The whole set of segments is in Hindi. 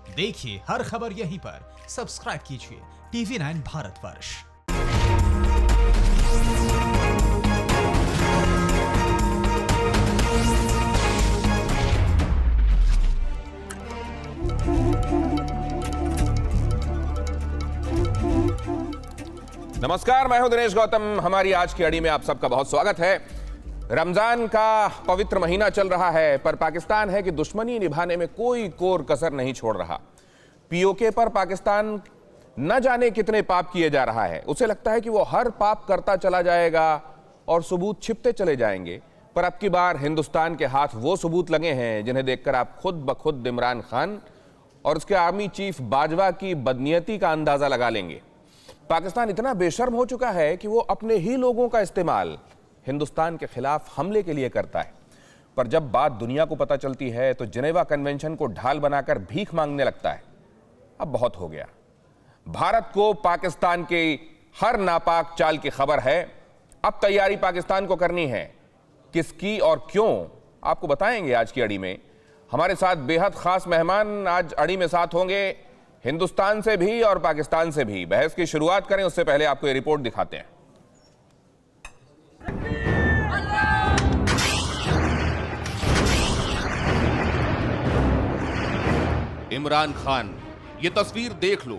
देखिए हर खबर यहीं पर। सब्सक्राइब कीजिए TV9 भारतवर्ष। नमस्कार, मैं हूं दिनेश गौतम। हमारी आज की अड़ी में आप सबका बहुत स्वागत है। रमजान का पवित्र महीना चल रहा है, पर पाकिस्तान है कि दुश्मनी निभाने में कोई कोर कसर नहीं छोड़ रहा। पीओके पर पाकिस्तान न जाने कितने पाप किए जा रहा है। उसे लगता है कि वो हर पाप करता चला जाएगा और सबूत छिपते चले जाएंगे, पर अब की बार हिंदुस्तान के हाथ वो सबूत लगे हैं जिन्हें देखकर आप खुद ब खुद इमरान खान और उसके आर्मी चीफ बाजवा की बदनीयती का अंदाजा लगा लेंगे। पाकिस्तान इतना बेशर्म हो चुका है कि वो अपने ही लोगों का इस्तेमाल हिंदुस्तान के खिलाफ हमले के लिए करता है, पर जब बात दुनिया को पता चलती है तो जिनेवा कन्वेंशन को ढाल बनाकर भीख मांगने लगता है। अब बहुत हो गया। भारत को पाकिस्तान के हर नापाक चाल की खबर है। अब तैयारी पाकिस्तान को करनी है। किसकी और क्यों, आपको बताएंगे आज की अड़ी में। हमारे साथ बेहद खास मेहमान आज अड़ी में साथ होंगे, हिंदुस्तान से भी और पाकिस्तान से भी। बहस की शुरुआत करें उससे पहले आपको ये रिपोर्ट दिखाते हैं। इमरान खान, ये तस्वीर देख लो,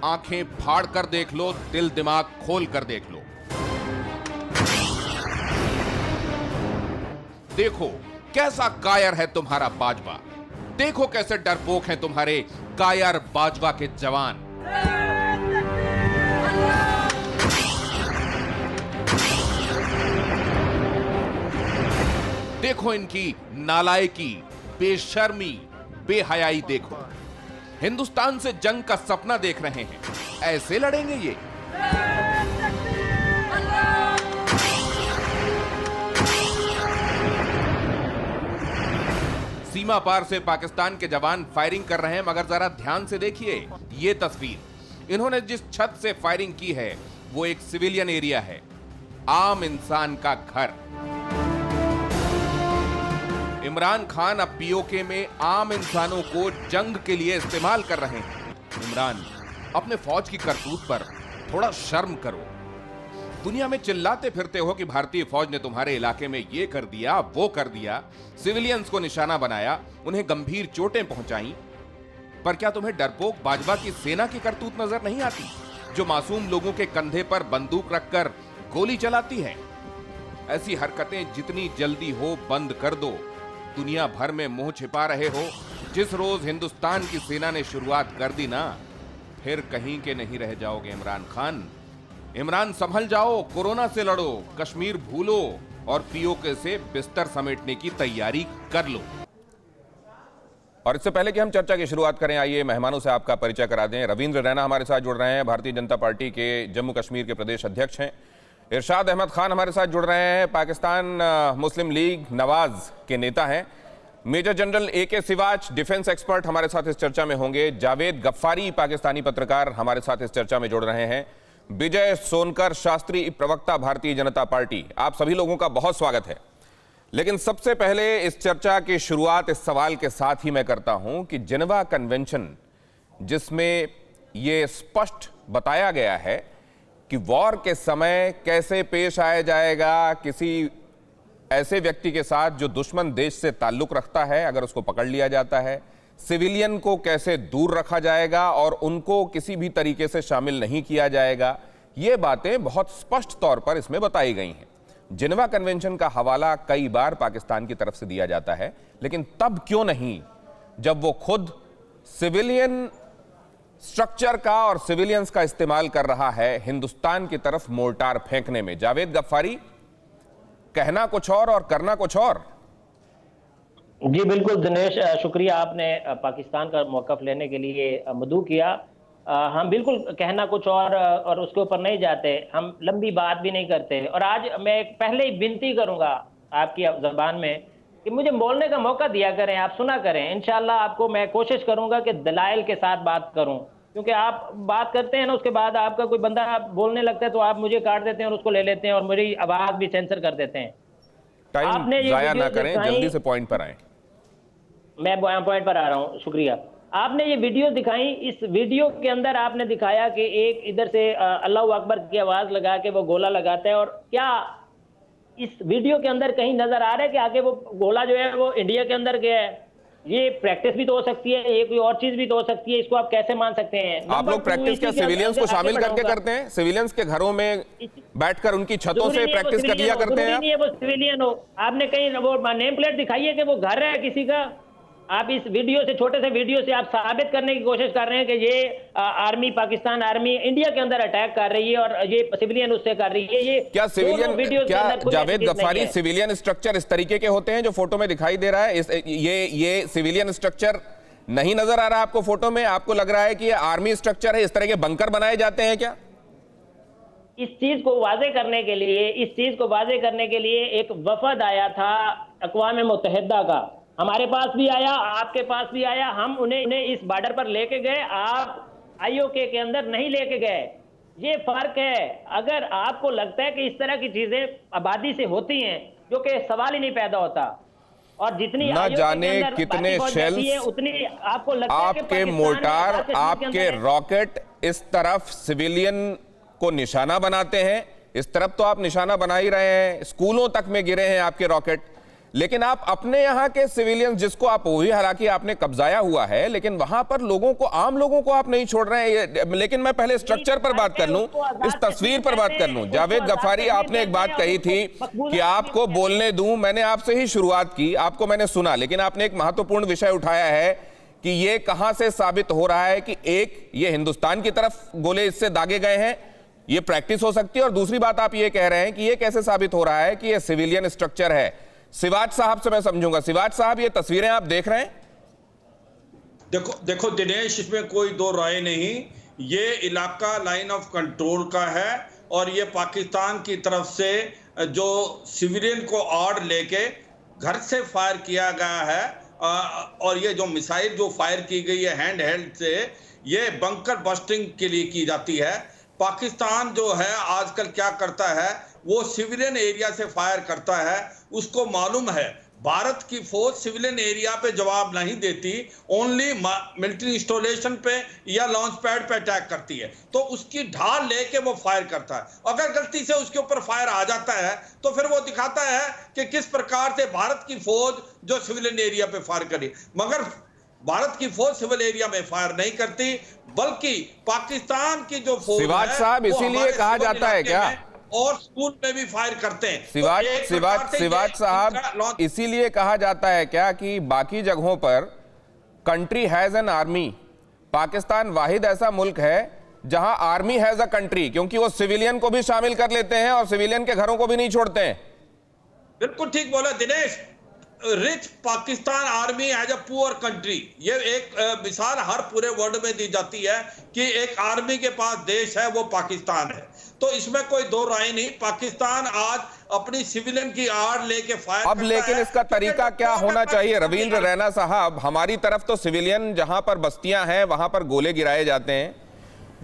आंखें फाड़ कर देख लो, दिल दिमाग खोल कर देख लो। देखो कैसा कायर है तुम्हारा बाजवा, देखो कैसे डरपोक हैं तुम्हारे कायर बाजवा के जवान। देखो इनकी नालायकी, बेशर्मी, बेहयाई देखो। हिंदुस्तान से जंग का सपना देख रहे हैं, ऐसे लड़ेंगे ये? सीमा पार से पाकिस्तान के जवान फायरिंग कर रहे हैं, मगर जरा ध्यान से देखिए ये तस्वीर। इन्होंने जिस छत से फायरिंग की है वो एक सिविलियन एरिया है, आम इंसान का घर। इमरान खान अब पीओके में आम इंसानों को जंग के लिए इस्तेमाल कर रहे हैं। इमरान, अपने फौज की करतूत पर थोड़ा शर्म करो। दुनिया में चिल्लाते फिरते हो कि भारतीय फौज ने तुम्हारे इलाके में ये कर दिया, वो कर दिया, सिविलियंस को निशाना बनाया, उन्हें गंभीर चोटें पहुंचाई, पर क्या तुम्हें डरपोक बाजवा की सेना की करतूत नजर नहीं आती, जो मासूम लोगों के कंधे पर बंदूक रखकर गोली चलाती है? ऐसी हरकतें जितनी जल्दी हो बंद कर दो। दुनिया भर में मुंह छिपा रहे हो। जिस रोज हिंदुस्तान की सेना ने शुरुआत कर दी ना, फिर कहीं के नहीं रह जाओगे इमरान खान। इमरान, संभल जाओ, कोरोना से लड़ो, कश्मीर भूलो और पीओके से बिस्तर समेटने की तैयारी कर लो। और इससे पहले कि हम चर्चा की शुरुआत करें, आइए मेहमानों से आपका परिचय करा दें। रविंद्र रैना हमारे साथ जुड़ रहे हैं, भारतीय जनता पार्टी के जम्मू कश्मीर के प्रदेश अध्यक्ष हैं। इरशाद अहमद खान हमारे साथ जुड़ रहे हैं, पाकिस्तान मुस्लिम लीग नवाज के नेता हैं। Major general AK Siwach, defence expert, हमारे साथ इस चर्चा में होंगे। जावेद गफ्फारी, पाकिस्तानी पत्रकार, हमारे साथ इस चर्चा में जुड़ रहे हैं। विजय सोनकर शास्त्री, प्रवक्ता, भारतीय जनता पार्टी। आप सभी लोगों का बहुत स्वागत है। लेकिन सबसे पहले इस चर्चा की शुरुआत इस सवाल के साथ ही मैं करता हूं कि जिनेवा कन्वेंशन, जिसमें यह स्पष्ट बताया गया है कि वॉर के समय कैसे पेश आया जाएगा किसी ऐसे व्यक्ति के साथ जो दुश्मन देश से ताल्लुक रखता है, अगर उसको पकड़ लिया जाता है, सिविलियन को कैसे दूर रखा जाएगा और उनको किसी भी तरीके से शामिल नहीं किया जाएगा, ये बातें बहुत स्पष्ट तौर पर इसमें बताई गई हैं। जिनेवा कन्वेंशन का हवाला कई बार पाकिस्तान की तरफ से दिया जाता है, लेकिन तब क्यों नहीं जब वो खुद सिविलियन स्ट्रक्चर का और सिविलियंस का इस्तेमाल कर रहा है हिंदुस्तान की तरफ मोर्टार फेंकने में। जावेद गफ्फारी, कहना कुछ और करना कुछ और। जी बिल्कुल दिनेश, शुक्रिया आपने पाकिस्तान का मौक़िफ़ लेने के लिए मदऊ किया। हम बिल्कुल कहना कुछ और उसके ऊपर नहीं जाते, हम लंबी बात भी नहीं करते। और आज मैं पहले ही विनती करूंगा आपकी ज़बान में कि मुझे बोलने का मौका दिया करें, आप सुना करें। इंशाल्लाह आपको मैं कोशिश करूंगा कि दलाइल के साथ बात करूं, क्योंकि आप बात करते हैं ना, उसके बाद आपका कोई बंदा बोलने लगता है तो आप मुझे काट देते हैं और उसको ले लेते हैं और मेरी आवाज़ भी सेंसर कर देते हैं। टाइम जाया ना करें, जल्दी से पॉइंट पर आए। मैं पॉइंट पर आ रहा हूं, शुक्रिया। आपने ये वीडियो दिखाई, इस वीडियो के अंदर आपने दिखाया कि एक इधर से अल्लाह अकबर की आवाज लगा के वो गोला लगाता है, और क्या इस वीडियो के अंदर कहीं नजर आ रहा है कि आगे वो गोला जो है वो इंडिया के अंदर गया है? ये प्रैक्टिस भी तो हो सकती है, ये कोई और चीज भी तो हो सकती है, इसको आप कैसे मान सकते हैं? आप लोग प्रैक्टिस क्या सिविलियंस को शामिल करके करते हैं? सिविलियंस के घरों में बैठकर उनकी छतों से प्रैक्टिस कर लिया करते हैं? नहीं है वो सिविलियन हो, आपने कहीं वो नेम प्लेट दिखाई है कि वो घर है किसी का? आप इस वीडियो से, छोटे से वीडियो से आप साबित करने की कोशिश कर रहे हैं कि ये आर्मी, पाकिस्तान आर्मी इंडिया के अंदर अटैक कर रही है और ये सिविलियन उससे कर रही है। ये क्या सिविलियन, क्या जावेद गफ्फारी सिविलियन स्ट्रक्चर इस तरीके के होते हैं जो फोटो में दिखाई दे रहा है? ये सिविलियन स्ट्रक्चर नहीं नजर आ रहा आपको फोटो में? आपको लग रहा है कि ये आर्मी स्ट्रक्चर है? इस तरह के बंकर बनाए जाते हैं क्या? इस चीज को वाजे करने के लिए एक वफद आया था अक़वाम मुत्तहिदा का, हमारे पास भी आया, आपके पास भी आया, हम उन्हें इस बॉर्डर पर लेके गए, आप आईओके के अंदर नहीं लेके गए। ये फर्क है। अगर आपको लगता है कि इस तरह की चीजें आबादी से होती हैं, जो कि सवाल ही नहीं पैदा होता, और जितनी ना जाने कितने शेल्स, उतनी आपको लगता है आपके मोर्टार, आपके रॉकेट इस तरफ सिविलियन को निशाना बनाते हैं, इस तरफ तो आप निशाना बना ही रहे हैं, स्कूलों तक में गिरे हैं आपके रॉकेट, लेकिन आप अपने यहां के सिविलियंस जिसको आप, वो भी हालांकि आपने कब्जाया हुआ है, लेकिन वहां पर लोगों को, आम लोगों को आप नहीं छोड़ रहे हैं। लेकिन मैं पहले स्ट्रक्चर पर बात कर लूं, इस तस्वीर पर बात कर लूं। जावेद गफ्फारी, आपने एक बात कही थी कि आपको बोलने दूं, मैंने आपसे ही शुरुआत की, आपको मैंने सुना, लेकिन आपने एक महत्वपूर्ण विषय उठाया है कि ये कहां से साबित हो रहा है कि एक, ये हिंदुस्तान की तरफ गोले इससे दागे गए हैं, ये प्रैक्टिस हो सकती है, और दूसरी बात आप ये कह रहे हैं कि ये कैसे साबित हो रहा है कि ये सिविलियन स्ट्रक्चर है। सिवाज साहब से मैं समझूंगा। सिवाज साहब, ये तस्वीरें आप देख रहे हैं? देखो दिनेश, इसमें कोई दो राय नहीं, ये इलाका लाइन ऑफ कंट्रोल का है, और ये पाकिस्तान की तरफ से जो सिविलियन को आड़ लेके घर से फायर किया गया है, और ये जो मिसाइल जो फायर की गई है हैंड हेल्ड से, ये बंकर बस्टिंग के लिए की जाती है। पाकिस्तान जो है आजकल क्या करता है, वो सिविलियन एरिया से फायर करता है। उसको मालूम है भारत की फौज सिविलियन एरिया पे जवाब नहीं देती, ओनली मिलिट्री इंस्टॉलेशन पे या लॉन्च पैड पे अटैक करती है, तो उसकी ढाल लेके वो फायर करता है। अगर गलती से उसके ऊपर फायर आ जाता है तो फिर वो दिखाता है कि किस प्रकार से भारत की फौज जो सिविलियन एरिया पे फायर करी, मगर भारत की फौज सिविल एरिया में फायर नहीं करती, बल्कि पाकिस्तान की जो फौज है, सिवाज साहब, इसीलिए कहा जाता है क्या, और स्कूल में भी फायर करते हैं? सिवाज साहब, इसीलिए कहा जाता है क्या कि बाकी जगहों पर country has an army, Pakistan वाहिद ऐसा मुल्क है जहां आर्मी हैज अ कंट्री, क्योंकि वो सिविलियन को भी शामिल कर लेते हैं और सिविलियन के घरों को भी नहीं छोड़ते हैं। बिल्कुल ठीक बोला Dinesh. Rich Pakistan army as a poor country, ये एक मिसाल हर पूरे वर्ल्ड में दी जाती है कि एक आर्मी के पास देश है, वो पाकिस्तान है। तो इसमें कोई दो राय नहीं, पाकिस्तान आज अपनी सिविलियन की आड़ लेके फायर अब, लेकिन इसका तरीका क्या होना चाहिए? रविंद्र रैना साहब, हमारी तरफ तो सिविलियन जहां पर बस्तियां हैं वहां पर गोले गिराए जाते हैं,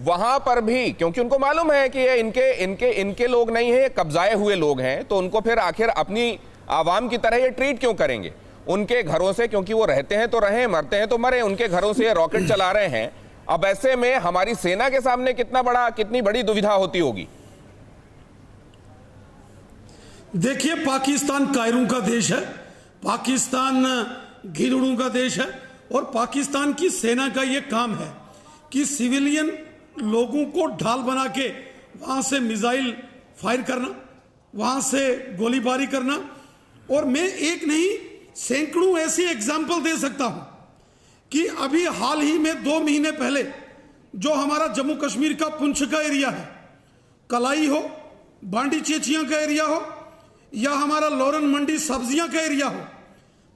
वहां पर भी, क्योंकि उनको मालूम है कि ये इनके लोग नहीं है, कब्जाए हुए लोग हैं, तो उनको फिर आखिर अपनी आवाम की तरह ये ट्रीट क्यों करेंगे? उनके घरों से, क्योंकि वो रहते हैं तो रहे, मरते हैं तो मरे, उनके घरों से ये रॉकेट चला रहे हैं। अब ऐसे में हमारी सेना के सामने कितनी बड़ी दुविधा होती होगी। देखिए, पाकिस्तान कायरों का देश है, पाकिस्तान गिरोड़ों का देश है, और पाकिस्तान की सेना का यह काम है कि सिविलियन लोगों को ढाल बना के वहां से मिसाइल फायर करना, वहां से गोलीबारी करना। और मैं एक नहीं सैकड़ों ऐसे एग्जाम्पल दे सकता हूं कि अभी हाल ही में 2 महीने पहले जो हमारा जम्मू कश्मीर का पुंछ का एरिया है, कलाई हो, बांडी चेचियां का एरिया हो, या हमारा लोरन मंडी सब्जियां का एरिया हो,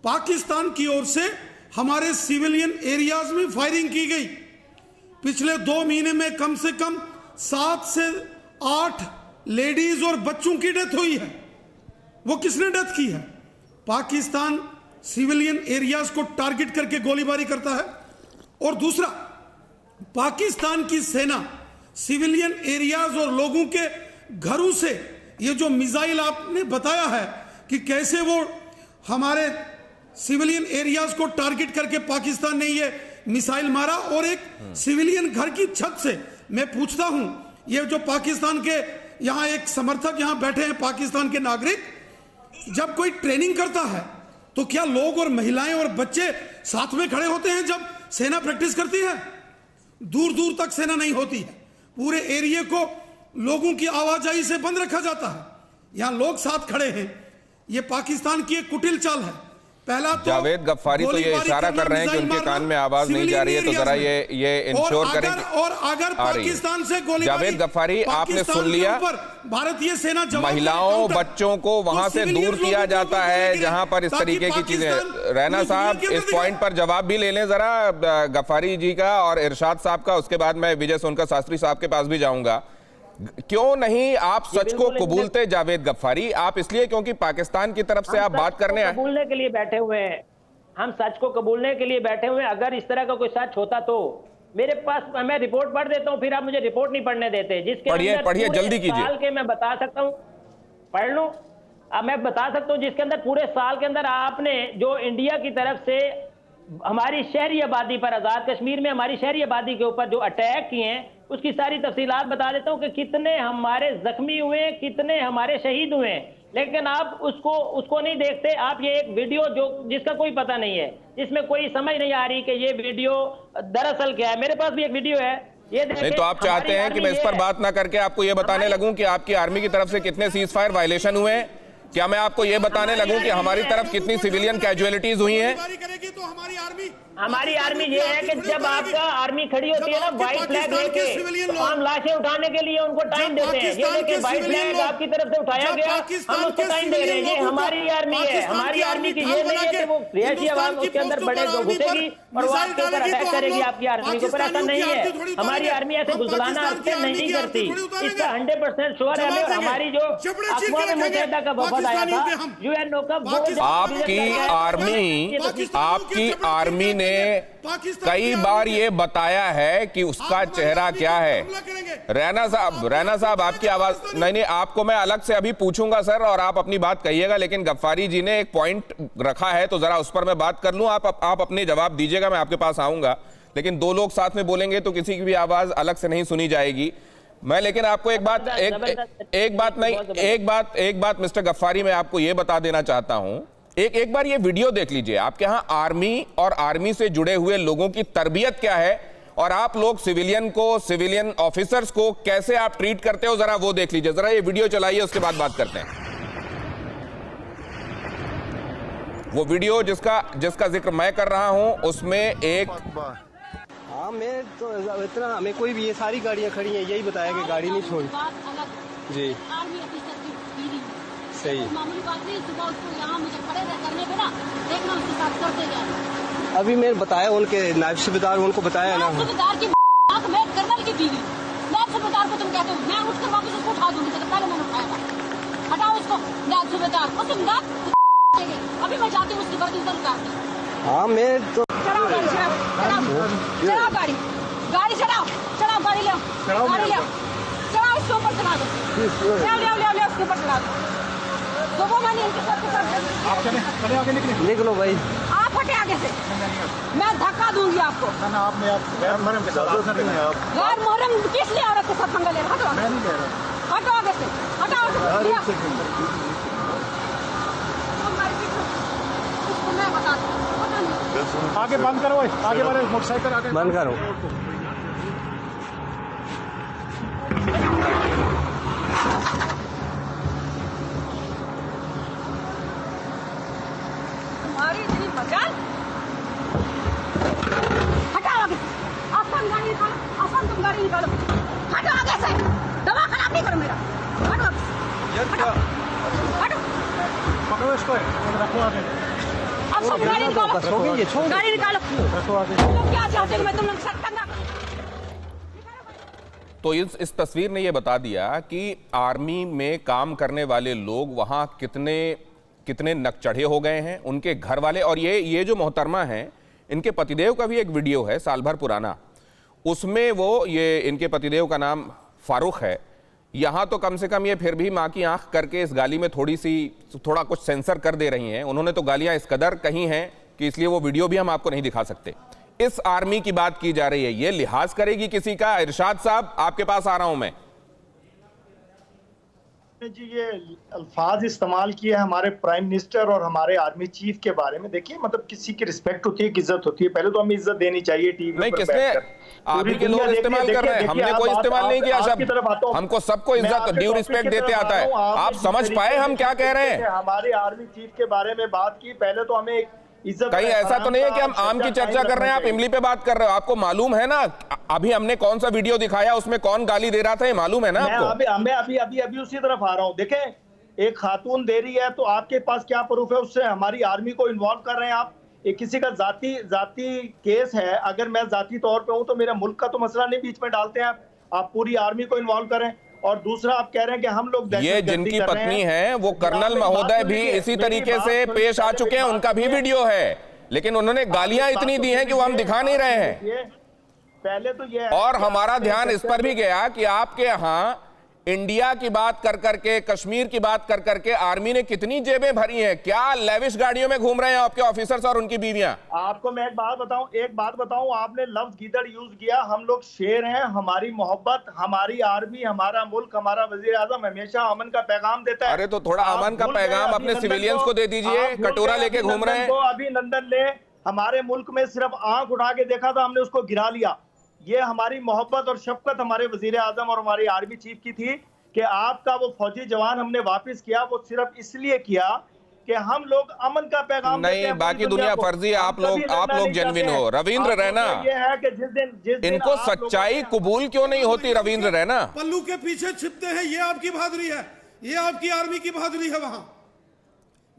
पाकिस्तान की ओर से हमारे सिविलियन एरियाज में फायरिंग की गई। पिछले 2 महीने में कम से कम 7 से 8 लेडीज और बच्चों की डेथ हुई है। वो किसने डेथ की है? पाकिस्तान सिविलियन एरियाज को टारगेट करके गोलीबारी करता है। और दूसरा, पाकिस्तान की सेना सिविलियन एरियाज और लोगों के घरों से ये जो मिसाइल आपने बताया है कि कैसे वो हमारे सिविलियन एरियाज को टारगेट करके पाकिस्तान ने ये मिसाइल मारा और एक सिविलियन घर की छत से। मैं पूछता हूं, ये जो पाकिस्तान के यहां एक समर्थक यहां बैठे हैं, पाकिस्तान के नागरिक, जब कोई ट्रेनिंग करता है तो क्या लोग और महिलाएं और बच्चे साथ में खड़े होते हैं जब सेना प्रैक्टिस करती है? दूर दूर तक सेना नहीं होती है, पूरे एरिया को लोगों की आवाजाही से बंद रखा जाता है। यहां लोग साथ खड़े हैं। ये पाकिस्तान की एक कुटिल चाल है। पहला तो जावेद गफ्फारी तो ये इशारा कर रहे हैं कि उनके कान में आवाज नहीं जा रही है, तो जरा ये इंश्योर करें। और अगर पाकिस्तान से गोलीबारी, जावेद गफ्फारी, आपने सुन लिया, भारतीय सेना महिलाओं बच्चों को वहां से दूर किया जाता है जहां पर इस तरीके की चीजें। रैना साहब, इस पॉइंट पर जवाब भी ले लें जरा गफ्फारी जी का और इरशाद साहब का, उसके बाद मैं विजय सोनकर शास्त्री साहब के पास भी जाऊंगा। क्यों नहीं आप सच को कबूलते जावेद गफ्फारी? आप इसलिए क्योंकि पाकिस्तान की तरफ से आप बात करने आए? कबूलने के लिए बैठे हुए हैं, हम सच को कबूलने के लिए बैठे हुए हैं। अगर इस तरह का कोई सच होता तो मेरे पास, मैं रिपोर्ट पढ़ देता हूं, फिर आप मुझे रिपोर्ट नहीं पढ़ने देते। जिसके पढ़िए जल्दी कीजिए। साल के मैं बता सकता हूं, पढ़ लूं? अब मैं बता सकता हूं जिसके अंदर पूरे साल के अंदर आपने जो इंडिया की तरफ से हमारी शहरी आबादी पर, आजाद कश्मीर में हमारी शहरी आबादी के ऊपर जो अटैक किए हैं, उसकी सारी तफसीलात बता देता हूं कि कितने हमारे जख्मी हुए, कितने हमारे शहीद हुए। लेकिन आप उसको नहीं देखते। आप ये एक वीडियो जो जिसका कोई पता नहीं है, जिसमें कोई समझ नहीं आ रही कि ये वीडियो दरअसल क्या है। मेरे पास भी एक वीडियो है, ये नहीं तो आप चाहते हैं कि मैं इस पर बात ना करके आपको ये बताने लगूं कि आपकी आर्मी की तरफ से कितने सीज फायर वायलेशन हुए हैं? क्या मैं आपको ये बताने लगूं कि हमारी तरफ कितनी सिविलियन कैजुअलिटीज हुई हैं? हमारी आर्मी ये है कि जब आपका आर्मी खड़ी होती है ना व्हाइट फ्लैग लेके, तो हम लाशें उठाने के लिए उनको टाइम देते हैं। ये देखिए व्हाइट फ्लैग आपकी तरफ से उठाया गया, हम उसको टाइम दे रहे हैं। ये हमारी आर्मी है। हमारी आर्मी की ये नहीं है कि वो रिहायशी आवाम उसके अंदर बड़े घुसेगी और वो आपके ऊपर अटैक करेगी आपकी आर्मी के ऊपर। ऐसा नहीं है। हमारी आर्मी ऐसे गुजलाना नहीं करती। इसका 100% श्योर है। हमारी जो अक़वाम मुत्तहिदा का वफद आया था, यूएनओ का, आपकी आर्मी ने कई बार ये बताया है कि उसका चेहरा क्या है। रैना साहब आपकी आवाज नहीं, आपको मैं अलग से अभी पूछूंगा सर, और आप अपनी बात कहिएगा। लेकिन गफ्फारी जी ने एक पॉइंट रखा है तो जरा उस पर मैं बात कर लूं। आप अपने जवाब दीजिएगा, मैं आपके पास आऊंगा। लेकिन दो लोग साथ में बोलेंगे तो किसी की भी आवाज अलग से नहीं सुनी जाएगी। मैं लेकिन आपको एक बात मिस्टर गफ्फारी, मैं आपको यह बता देना चाहता हूं। एक बार ये वीडियो देख लीजिए। आपके यहां आर्मी और आर्मी से जुड़े हुए लोगों की तरबियत क्या है, और आप लोग सिविलियन ऑफिसर्स को कैसे आप ट्रीट करते हो, जरा वो देख लीजिए। जरा ये वीडियो चलाइए, उसके बाद बात करते हैं। वो वीडियो जिसका जिक्र मैं कर रहा हूं, उसमें एक हाँ, मैं तो इतना, हमें कोई भी, ये सारी गाड़ियाँ खड़ी हैं, यही बताया कि गाड़ी नहीं छोड़ी जी। सही मामूली बात नहीं, सुबह उसको यहाँ मुझे खड़े करने पे ना देखना उसके साथ करते गए। अभी मैं बताया उनके नायब सूबेदार, उनको बताया ना। सूबेदार की मैं कर्नल की बीवी, नायब सूबेदार को तुम कहते हो, मैं उठकर वापस उसको उठा दूंगी। पहले मैंने उठाया था, हटाओ इसको नायब सूबेदार को। अभी मैं जाती हूँ उसकी वर्दी उतर उतारती। हाँ, मैं तो चढ़ाओ गाड़ी, चढ़ाओ गाड़ी, चढ़ाओ गाड़ी, ले चढ़ाओ, इसके ऊपर चढ़ा दो, ले उसके ऊपर चढ़ा दो। निकलो भाई, आप हटे आगे से, मैं धक्का दूंगी आपको। गैर मोहरम किस लिए औरत के साथ पंगा ले रहा? हटो आगे से, हटाओ। मैं बता दूं, आगे बंद करो, आगे वाले मोटरसाइकिल आगे बंद करो। तुम्हारी इतनी मजाल, हटाओ आगे से। आसान गाड़ी निकालो, आसान तुम गाड़ी निकालो, हटो आगे से। दवा खराब नहीं करो मेरा, हटो हटो। पकड़ो इसको, रखो आगे। अब सब गाड़ी निकालो, गाड़ी निकालो। तुम क्या चाहते हो? मैं तुम लोग सर कंधा। तो इस तस्वीर ने यह बता दिया कि आर्मी में काम करने वाले लोग वहां कितने नकचढ़े हो गए हैं, उनके घर वाले। और ये जो मोहतरमा हैं, इनके पतिदेव का भी एक वीडियो है साल भर पुराना, उसमें इनके पतिदेव का नाम फारूक है। यहां तो कम से कम ये फिर भी मां की आंख करके इस गाली में थोड़ा कुछ सेंसर कर दे रही हैं। उन्होंने तो गालियां इस कदर कही हैं कि इसलिए वो वीडियो भी हम आपको नहीं दिखा सकते। इस आर्मी की बात की जा रही है, ये लिहाज करेगी किसी का? इरशाद साहब, आपके पास आ रहा हूं मैं। जी, ये अल्फाज इस्तेमाल किए हैं हमारे प्राइम मिनिस्टर और हमारे आर्मी चीफ के बारे में। देखिए, मतलब किसी की रिस्पेक्ट होती है, इज्जत होती है, पहले तो हमें इज्जत देनी चाहिए टीवी नहीं, पर किसने? बैठकर। आप ही के लोग इस्तेमाल कर रहे हैं, हमने कोई इस्तेमाल नहीं किया शब्द। हमको सबको इज्जत, ड्यू रिस्पेक्ट देते आता है। आप समझ पाए हम क्या कह रहे हैं? हमारे आर्मी चीफ के बारे में बात की, पहले तो हमें इज्जत। कहीं ऐसा तो नहीं है कि हम आम की चर्चा कर रहे हैं, आप इमली पे बात कर रहे हो? आपको मालूम है ना अभी हमने कौन सा वीडियो दिखाया, उसमें कौन गाली दे रहा था, ये मालूम है ना आपको? मैं अभी उसी तरफ आ रहा हूँ। देखें, एक खातून दे रही है तो आपके पास क्या प्रूफ है? उससे हमारी आर्मी को इन्वॉल्व कर रहे हैं आप। एक किसी का जाती केस है, अगर मैं जाती तौर पे हूं तो मेरा मुल्क का तो मसला नहीं बीच में डालते हैं आप पूरी आर्मी को इन्वॉल्व करें। और दूसरा, आप कह रहे हैं कि हम लोग ये जिनकी पत्नी है वो कर्नल महोदय भी इसी तरीके से पेश आ चुके हैं, उनका भी वीडियो है, लेकिन उन्होंने गालियां इतनी दी हैं कि वो हम दिखा नहीं रहे हैं। पहले तो ये, और हमारा ध्यान इस पर भी गया कि आपके यहां इंडिया की बात कर करके, कश्मीर की बात कर करके आर्मी ने कितनी जेबें भरी हैं। क्या लेविश गाड़ियों में घूम रहे हैं आपके ऑफिसर्स और उनकी बीवियां? आपको मैं एक बात बताऊं, आपने लफ्ज गीदड़ यूज किया। हम लोग शेर हैं, हमारी मोहब्बत, हमारी आर्मी, हमारा मुल्क, हमारा वजीर आजम हमेशा अमन का पैगाम देता है। अरे तो थोड़ा अमन का पैगाम अपने सिविलियंस को दे दीजिए, कटोरा लेके घूम रहे हैं। अभिनंदन ने हमारे मुल्क में सिर्फ आंख उठा के देखा था, हमने उसको गिरा लिया। ये हमारी मोहब्बत और शफकत हमारे वजीर आजम और हमारी आर्मी चीफ की थी कि आपका वो फौजी जवान हमने वापस किया, वो सिर्फ इसलिए किया कि हम लोग अमन का पैगाम नहीं, बाकी दुनिया फर्जी है, आप लोग जेन्युइन हो। रविंद्र रैना, ये है कि जिस दिन इनको सच्चाई कबूल क्यों नहीं होती? रविंद्र रैना, पल्लू के पीछे छिपते हैं, ये आपकी बहादुरी है, ये आपकी आर्मी की बहादुरी है। वहां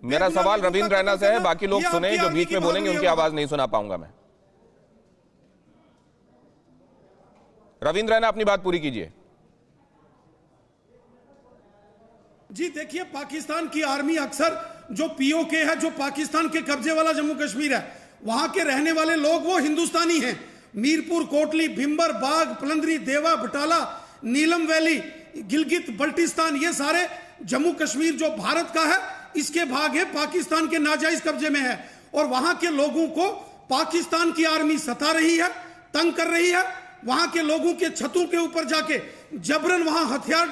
मेरा सवाल रविंद्र रैना से है, बाकी लोग सुने, जो बीच में बोलेंगे उनकी आवाज नहीं सुना पाऊंगा मैं। रविंद्र रैना, अपनी बात पूरी कीजिए। जी देखिए, पाकिस्तान की आर्मी अक्सर जो पीओके है, जो पाकिस्तान के कब्जे वाला जम्मू कश्मीर है, वहां के रहने वाले लोग वो हिंदुस्तानी हैं। मीरपुर, कोटली, भिंबर, बाग, पलंदरी, देवा, बटाला, नीलम वैली, गिलगित बल्टिस्तान, ये सारे जम्मू कश्मीर जो भारत का है, इसके भाग है, पाकिस्तान के नाजायज कब्जे में है। और वहां के लोगों को पाकिस्तान की आर्मी सता रही है, तंग कर रही है। वहां के लोगों के छतों के ऊपर जाके जबरन वहां हथियार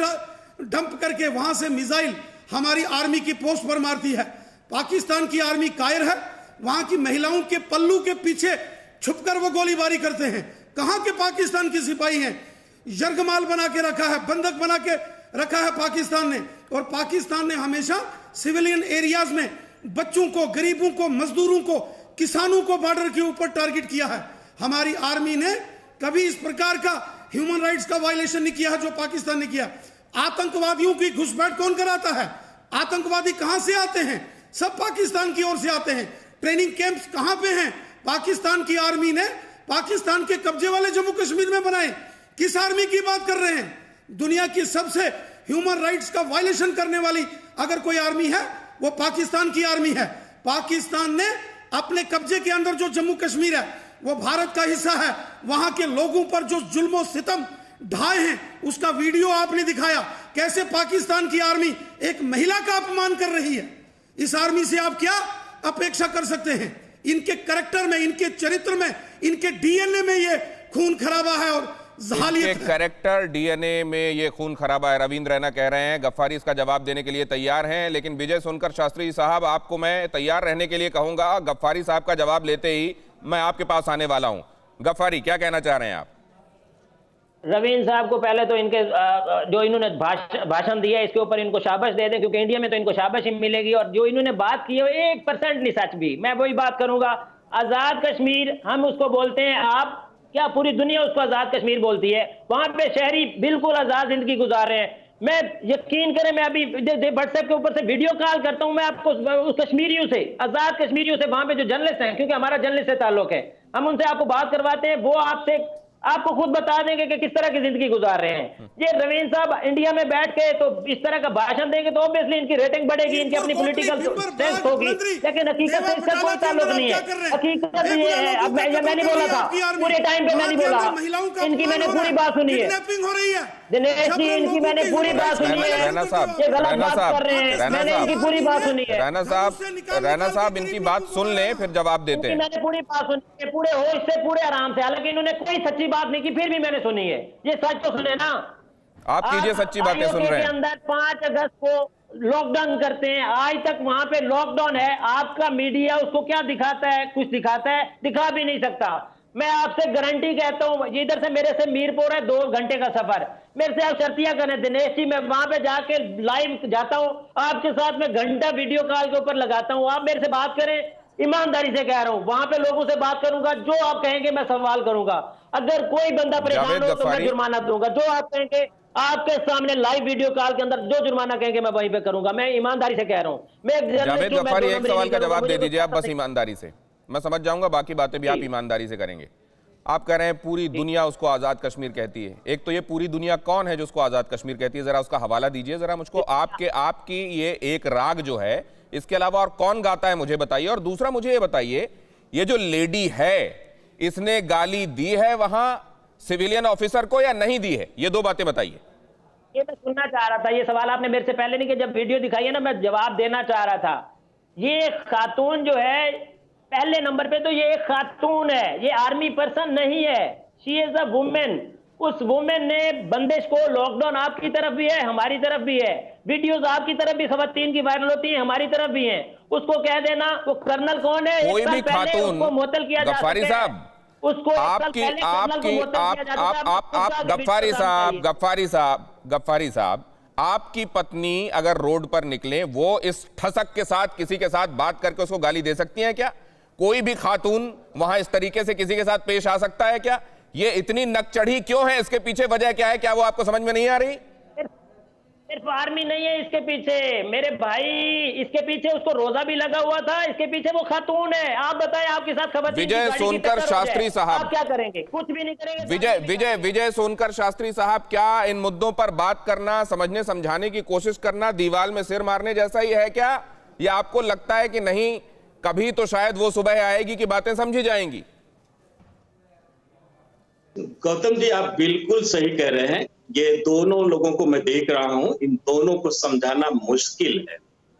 डंप करके वहां से मिसाइल हमारी आर्मी की पोस्ट पर मारती है। पाकिस्तान की आर्मी कायर है, वहां की महिलाओं के पल्लू के पीछे छुपकर वो गोलीबारी करते हैं। कहां के पाकिस्तान के सिपाही हैं? यरगमाल बना के रखा है, बंधक बना के रखा है पाकिस्तान ने। और पाकिस्तान ने हमेशा सिविलियन एरियाज में बच्चों को, गरीबों को, मजदूरों को, किसानों को बॉर्डर के ऊपर टारगेट किया है। हमारी आर्मी ने कभी इस प्रकार का ह्यूमन राइट्स का वायलेशन नहीं किया है जो पाकिस्तान ने किया। आतंकवादियों की घुसपैठ कौन कराता है? आतंकवादी कहां से आते हैं? सब पाकिस्तान की ओर से आते हैं। ट्रेनिंग कैंप्स कहां पे हैं? पाकिस्तान की आर्मी ने पाकिस्तान के कब्जे वाले जम्मू कश्मीर में बनाए। किस आर्मी की बात कर रहे हैं? दुनिया की सबसे ह्यूमन राइट्स का वायलेशन करने वाली अगर कोई आर्मी है, वो पाकिस्तान की आर्मी है। पाकिस्तान ने अपने कब्जे के अंदर जो जम्मू कश्मीर है, वो भारत का हिस्सा है। वहां के लोगों पर जो जुल्म सितम ढाए हैं, उसका वीडियो आपने दिखाया। कैसे पाकिस्तान की आर्मी एक महिला का अपमान कर रही है। इस आर्मी से आप क्या अपेक्षा कर सकते हैं? इनके करैक्टर में, इनके चरित्र में, इनके डीएनए में ये खून खराबा है और जालियत है। करैक्टर, डीएनए में ये खून खराबा है, रविंद्र रैना कह रहे हैं। गफ्फारी इसका जवाब देने के लिए तैयार हैं, लेकिन विजय सोनकर शास्त्री साहब, आपको मैं तैयार रहने के लिए कहूंगा। गफ्फारी साहब का जवाब लेते ही मैं आपके पास आने वाला हूं। गफ्फारी, क्या कहना चाह रहे हैं आप? रवीन साहब को पहले तो इनके जो इन्होंने भाषण दिया, इसके ऊपर इनको शाबाश दे दें, क्योंकि इंडिया में तो इनको शाबाश ही मिलेगी। और जो इन्होंने बात की है वो 1% नहीं सच भी। मैं वही बात करूंगा, आजाद कश्मीर हम उसको बोलते हैं, आप क्या पूरी दुनिया उसको आजाद कश्मीर बोलती है। वहां पे शहरी बिल्कुल आजाद जिंदगी गुजार रहे हैं। मैं यकीन करें, मैं अभी व्हाट्सएप के ऊपर से वीडियो कॉल करता हूं मैं आपको उस कश्मीरियों से, आजाद कश्मीरियों से, वहां पे जो जर्नलिस्ट हैं, क्योंकि हमारा जर्नलिस्ट से ताल्लुक है, हम उनसे आपको बात करवाते हैं। वो आपको खुद बता देंगे कि किस तरह की जिंदगी गुजार रहे हैं। ये रवींद्र साहब इंडिया में बैठ के तो इस तरह का भाषण देंगे तो ऑब्वियसली इनकी रेटिंग बढ़ेगी, इनकी अपनी पॉलिटिकल सेंस होगी, लेकिन हकीकत से इसका कोई ताल्लुक नहीं है। हकीकत ये है, अब मैं नहीं बोला था पूरे टाइम पे, मैं नहीं बोला, इनकी मैंने पूरी बात सुनी है। हो रही है दिनेश जी, इनकी मैंने पूरी बात सुनी है। रैना साहब, ये गलत रैना बात साहब, कर रहे हैं। रैना मैंने साहब, इनकी पूरी बात सुनी है। रैना साहब इनकी बात सुन लें फिर जवाब देते हैं। मैंने पूरी बात सुनी है, पूरे होश से, पूरे आराम से। हालांकि इन्होंने कोई सच्ची बात नहीं की, फिर भी मैंने सुनी है। ये सच तो सुने ना आप कीजिए, सच्ची बातें सुन रहे हैं। के अंदर 5 अगस्त को लॉकडाउन करते हैं, आज तक वहां पे लॉकडाउन है। आपका मीडिया उसको क्या दिखाता है? कुछ दिखाता है? दिखा भी नहीं सकता। मैं आपसे गारंटी कहता हूं, इधर से मेरे से मीरपुर है 2 घंटे का सफर। मेरे से आप शर्तियां करें दिनेश जी, मैं वहां पे जाके लाइव जाता हूं आपके साथ, में घंटा वीडियो कॉल के ऊपर लगाता हूं। आप मेरे से बात करें, ईमानदारी से कह रहा हूं, वहां पे लोगों से बात करूंगा, जो आप कहेंगे मैं सवाल करूंगा। अगर कोई बंदा परेशान हो तो मैं जुर्माना दूंगा। जो आप कहेंगे आपके सामने लाइव वीडियो कॉल के अंदर जो जुर्माना कहेंगे मैं वहीं पे करूंगा। मैं ईमानदारी से कह रहा हूं। मैं जावेद गफ्फारी, एक सवाल का जवाब दे दीजिए आप बस ईमानदारी से, मैं समझ जाऊंगा, बाकी बातें भी आप ईमानदारी से करेंगे। आप कह रहे हैं पूरी दुनिया उसको आजाद कश्मीर कहती है। एक तो ये पूरी दुनिया कौन है जो उसको आजाद कश्मीर कहती है? जरा उसका हवाला दीजिए जरा मुझको। आपकी ये एक राग जो है, इसके अलावा और कौन गाता है मुझे बताइए। और दूसरा मुझे ये बताइए, ये जो लेडी है इसने गाली दी है वहां सिविलियन ऑफिसर को या नहीं दी है? ये 2 बातें बताइए। ये मैं सुनना चाह रहा था। ये सवाल आपने मेरे से पहले नहीं किया, जब वीडियो दिखाई है ना, मैं जवाब देना चाह रहा था। ये खातून जो है, पहले नंबर पे तो ये एक खातून है, ये आर्मी पर्सन नहीं है। She is a women. उस वुमेन ने बंदिश को, लॉकडाउन आपकी तरफ भी है, हमारी तरफ भी है, वीडियोस आपकी तरफ भी खवातीन की वायरल होती है, हमारी तरफ भी है। उसको कह देना वो कर्नल कौन है, कोई भी खातून, मुअत्तल किया जा सकता है। गफ्फारी साहब, उसको गफ्फारी साहब, आपकी पत्नी अगर रोड पर निकले, वो इस ठसक के साथ किसी के साथ बात करके उसको गाली दे सकती हैं क्या? कोई भी खातून वहां इस तरीके से किसी के साथ पेश आ सकता है क्या? ये इतनी नकचढ़ी क्यों है? इसके पीछे वजह क्या है? क्या वो आपको समझ में नहीं आ रही? सिर्फ आर्मी नहीं है इसके पीछे मेरे भाई, इसके पीछे उसको रोजा भी लगा हुआ था, इसके पीछे वो खातून है। आप बताएं, आपके साथ खबर विजय सोनकर शास्त्री साहब, आप क्या करेंगे? कुछ भी नहीं करेंगे। विजय सोनकर शास्त्री साहब, क्या इन मुद्दों पर बात करना, समझने समझाने की कोशिश करना दीवार में सिर मारने जैसा ही है क्या? या आपको लगता है कि नहीं, कभी तो शायद वो सुबह आएगी कि बातें समझी जाएंगी? गौतम जी, आप बिल्कुल सही कह रहे हैं। ये दोनों लोगों को मैं देख रहा हूं, इन दोनों को समझाना मुश्किल है।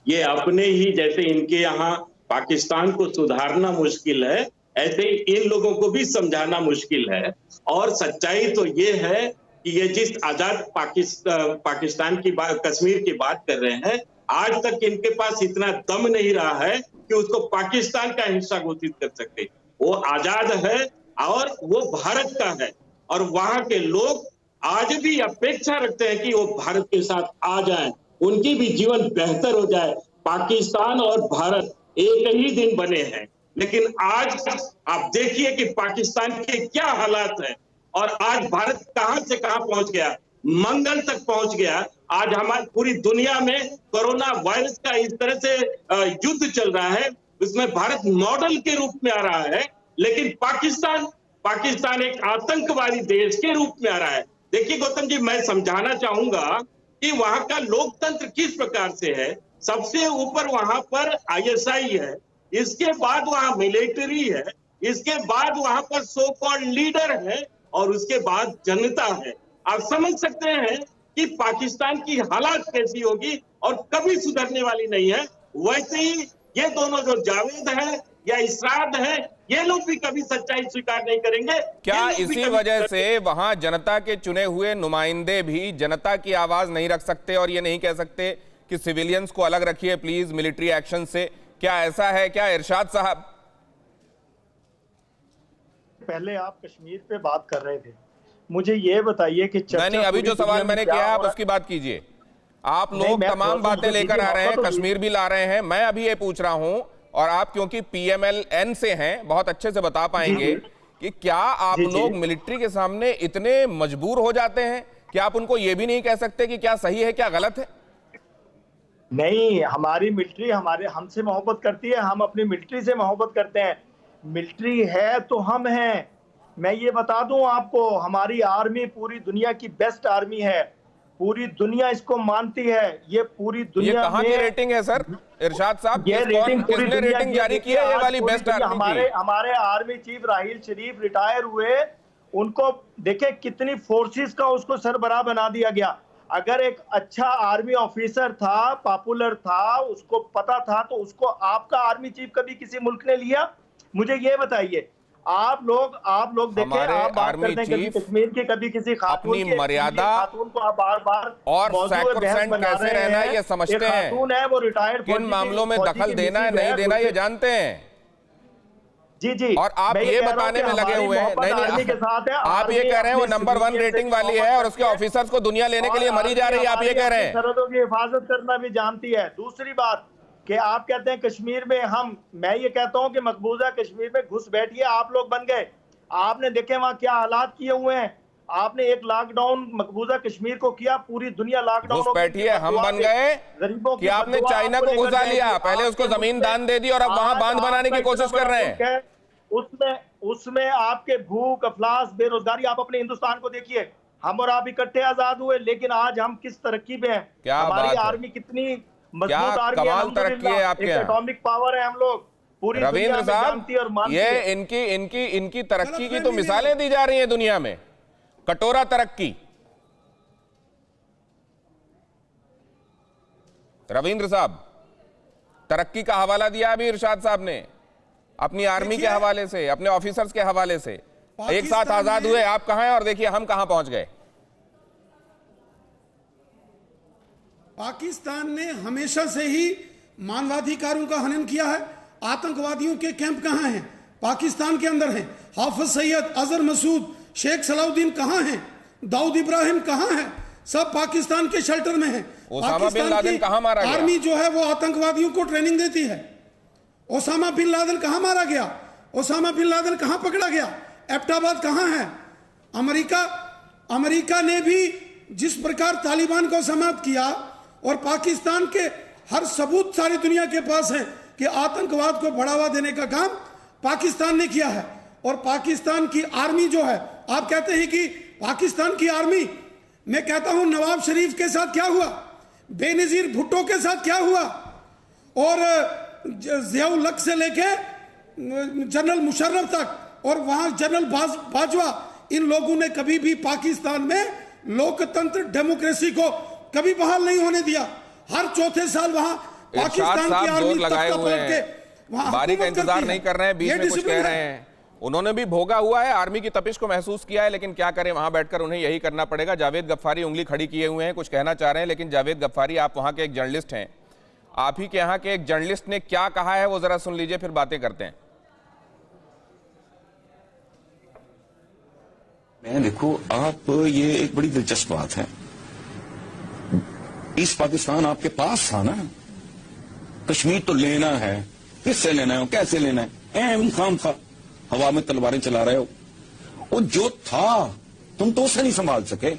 ये अपने ही जैसे इनके यहाँ पाकिस्तान को सुधारना मुश्किल है, ऐसे ही इन लोगों को भी समझाना मुश्किल है। और सच्चाई तो ये है कि ये जिस आजाद पाकिस्तान की बात, कश्मीर की बात कर रहे हैं, आज तक इनके पास इतना दम नहीं रहा है कि उसको पाकिस्तान का हिस्सा घोषित कर सके। वो आजाद है और वो भारत का है, और वहां के लोग आज भी अपेक्षा रखते हैं कि वो भारत के साथ आ जाएं, उनकी भी जीवन बेहतर हो जाए। पाकिस्तान और भारत एक ही दिन बने हैं, लेकिन आज आप देखिए कि पाकिस्तान के क्या हालात हैं, और आज भारत कहां से कहां पहुंच गया, मंगल तक पहुंच गया। आज हमारी पूरी दुनिया में कोरोना वायरस का इस तरह से युद्ध चल रहा है, उसमें भारत मॉडल के रूप में आ रहा है, लेकिन पाकिस्तान एक आतंकवादी देश के रूप में आ रहा है। देखिए गौतम जी, मैं समझाना चाहूंगा कि वहां का लोकतंत्र किस प्रकार से है। सबसे ऊपर वहां पर ISI है, इसके बाद वहां मिलिट्री है, इसके बाद वहां पर सो कॉल्ड लीडर है, और उसके बाद जनता है। आप समझ सकते हैं कि पाकिस्तान की हालात कैसी होगी, और कभी सुधरने वाली नहीं है। वैसे ही ये दोनों जो जावेद है या इशरात है, ये लोग भी कभी सच्चाई स्वीकार नहीं करेंगे। क्या इसी वजह से वहां जनता के चुने हुए नुमाइंदे भी जनता की आवाज नहीं रख सकते और ये नहीं कह सकते कि सिविलियंस को अलग रखिए प्लीज मिलिट्री एक्शन से? क्या ऐसा है क्या इरशाद साहब? पहले आप कश्मीर पे बात कर रहे थे, मुझे ये बताइए कि नहीं, अभी जो सवाल मैंने किया आप उसकी बात कीजिए। आप लोग तमाम बातें लेकर आ रहे हैं, कश्मीर भी ला रहे हैं, मैं अभी ये पूछ रहा हूं, और आप क्योंकि PMLN से हैं बहुत अच्छे से बता पाएंगे कि क्या आप लोग मिलिट्री के सामने इतने मजबूर हो जाते हैं कि आप उनको ये भी नहीं कह सकते कि क्या सही है क्या गलत है? नहीं, हमारी मिलिट्री हमसे मोहब्बत करती है, हम अपनी मिलिट्री से मोहब्बत करते हैं। मिलिट्री है तो हम हैं। मैं ये बता दूं आपको, हमारी आर्मी पूरी दुनिया की बेस्ट आर्मी है, पूरी दुनिया इसको मानती है। ये पूरी दुनिया ये कहां की रेटिंग है सर इरशाद साहब? ये रेटिंग किसने रेटिंग जारी की है ये वाली बेस्ट आर्मी की? हमारे आर्मी चीफ राहील शरीफ रिटायर हुए, उनको देखे कितनी फोर्सेस का उसको सरबराह बना दिया गया। अगर एक अच्छा आर्मी ऑफिसर था, पॉपुलर था, उसको पता था, तो उसको आपका आर्मी चीफ कभी किसी मुल्क ने लिया? मुझे ये बताइए। आप लोग देखें, आप बात करते हैं कभी कश्मीर की, कभी किसी खातून अपनी मर्यादा खातून को आप बार-बार और सैक्रोसेंट कैसे रहना है ये समझते हैं। खातून है, वो रिटायर्ड किन मामलों में दखल देना है नहीं देना ये जानते हैं। जी। और आप ये बताने में लगे हुए हैं, नहीं के साथ है, आप ये कह रहे हैं वो नंबर 1 रेटिंग वाली है और उसके ऑफिसर्स को दुनिया लेने के लिए मरी जा रही है, आप ये कह रहे हैं। सरहदों की हिफाजत करना भी जानती है। दूसरी बात कि आप कहते हैं कश्मीर में मैं ये कहता हूं कि मकबूजा कश्मीर में घुस बैठिए, आप लोग बन गए। आपने देखे वहां क्या हालात किए हुए हैं। आपने एक लॉकडाउन मकबूजा कश्मीर को किया, पूरी दुनिया लॉकडाउन घुस बैठिए, हम बन गए कि आपने चाइना को घुसा लिया, पहले उसको जमीन दान दे दी और अब वहां बांध बनाने की कोशिश कर रहे हैं। उसमें आपके भूख, अफलास, बेरोजगारी, आप अपने हिंदुस्तान को देखिए। हम और आप इकट्ठे आजाद हुए, लेकिन आज हम किस तरक्की पे हैं? क्या हमारी आर्मी कितनी मजबूत आर्मी है, कमाल तरक्की है आपके यहाँ। एटॉमिक पावर है हम लोग, पूरी रविंद्र साहब, ये इनकी तरक्की की तो मिसालें दी जा रही हैं दुनिया में। कटोरा तरक्की। रविंद्र साहब, तरक्की का हवाला दिया अभी इरशाद साहब ने अपनी आर्मी के हवाले से, अपने ऑफिसर्स के हवाले से। एक साथ आजाद हुए, आप कहां हैं और देखिए हम कहां पहुंच गए। पाकिस्तान ने हमेशा से ही मानवाधिकारों का हनन किया है। आतंकवादियों के कैंप कहां हैं? पाकिस्तान के अंदर हैं। हाफिज सैयद, अजहर मसूद, शेख सलाउद्दीन कहां हैं? दाऊद इब्राहिम कहां हैं? सब पाकिस्तान के शेल्टर में हैं। ओसामा बिन लादेन कहां मारा गया? आर्मी जो है वो आतंकवादियों को ट्रेनिंग देती है। ओसामा बिन लादेन कहां मारा गया? ओसामा बिन लादेन कहां पकड़ा गया? एबटाबाद कहां है? अमेरिका ने भी जिस प्रकार तालिबान को समाप्त किया, और पाकिस्तान के हर सबूत सारी दुनिया के पास है कि आतंकवाद को बढ़ावा देने का काम पाकिस्तान ने किया है। और पाकिस्तान की आर्मी जो है, आप कहते हैं कि पाकिस्तान की आर्मी, मैं कहता हूं नवाब शरीफ के साथ क्या हुआ, बेनजीर भुट्टो के साथ क्या हुआ, और जियाउल हक से लेके जनरल मुशर्रफ तक, और वहां जनरल बाजवा, इन लोगों ने कभी भी पाकिस्तान में लोकतंत्र, डेमोक्रेसी को कभी बहाल नहीं होने दिया। हर चौथे साल वहां पाकिस्तान की आर्मी लगाए हुए हैं, बारी का इंतजार नहीं कर रहे हैं, बीच में कुछ कह रहे हैं। उन्होंने भी भोगा हुआ है, आर्मी की तपिश को महसूस किया है, लेकिन क्या करें, वहां बैठकर उन्हें यही करना पड़ेगा। जावेद गफ्फारी उंगली खड़ी किए हुए हैं, कुछ कहना चाह रहे हैं। लेकिन जावेद गफ्फारी, आप वहां के एक जर्नलिस्ट हैं, आप ही के यहाँ के एक जर्नलिस्ट ने क्या कहा है वो जरा सुन लीजिए, फिर बातें करते हैं। मैं देखो, आप ये एक बड़ी दिलचस्प बात है। ईस्ट पाकिस्तान आपके पास था ना, कश्मीर तो लेना है, किससे लेना है, कैसे लेना है, काम था, हवा में तलवारें चला रहे हो। वो जो था तुम तो उसे नहीं संभाल सके।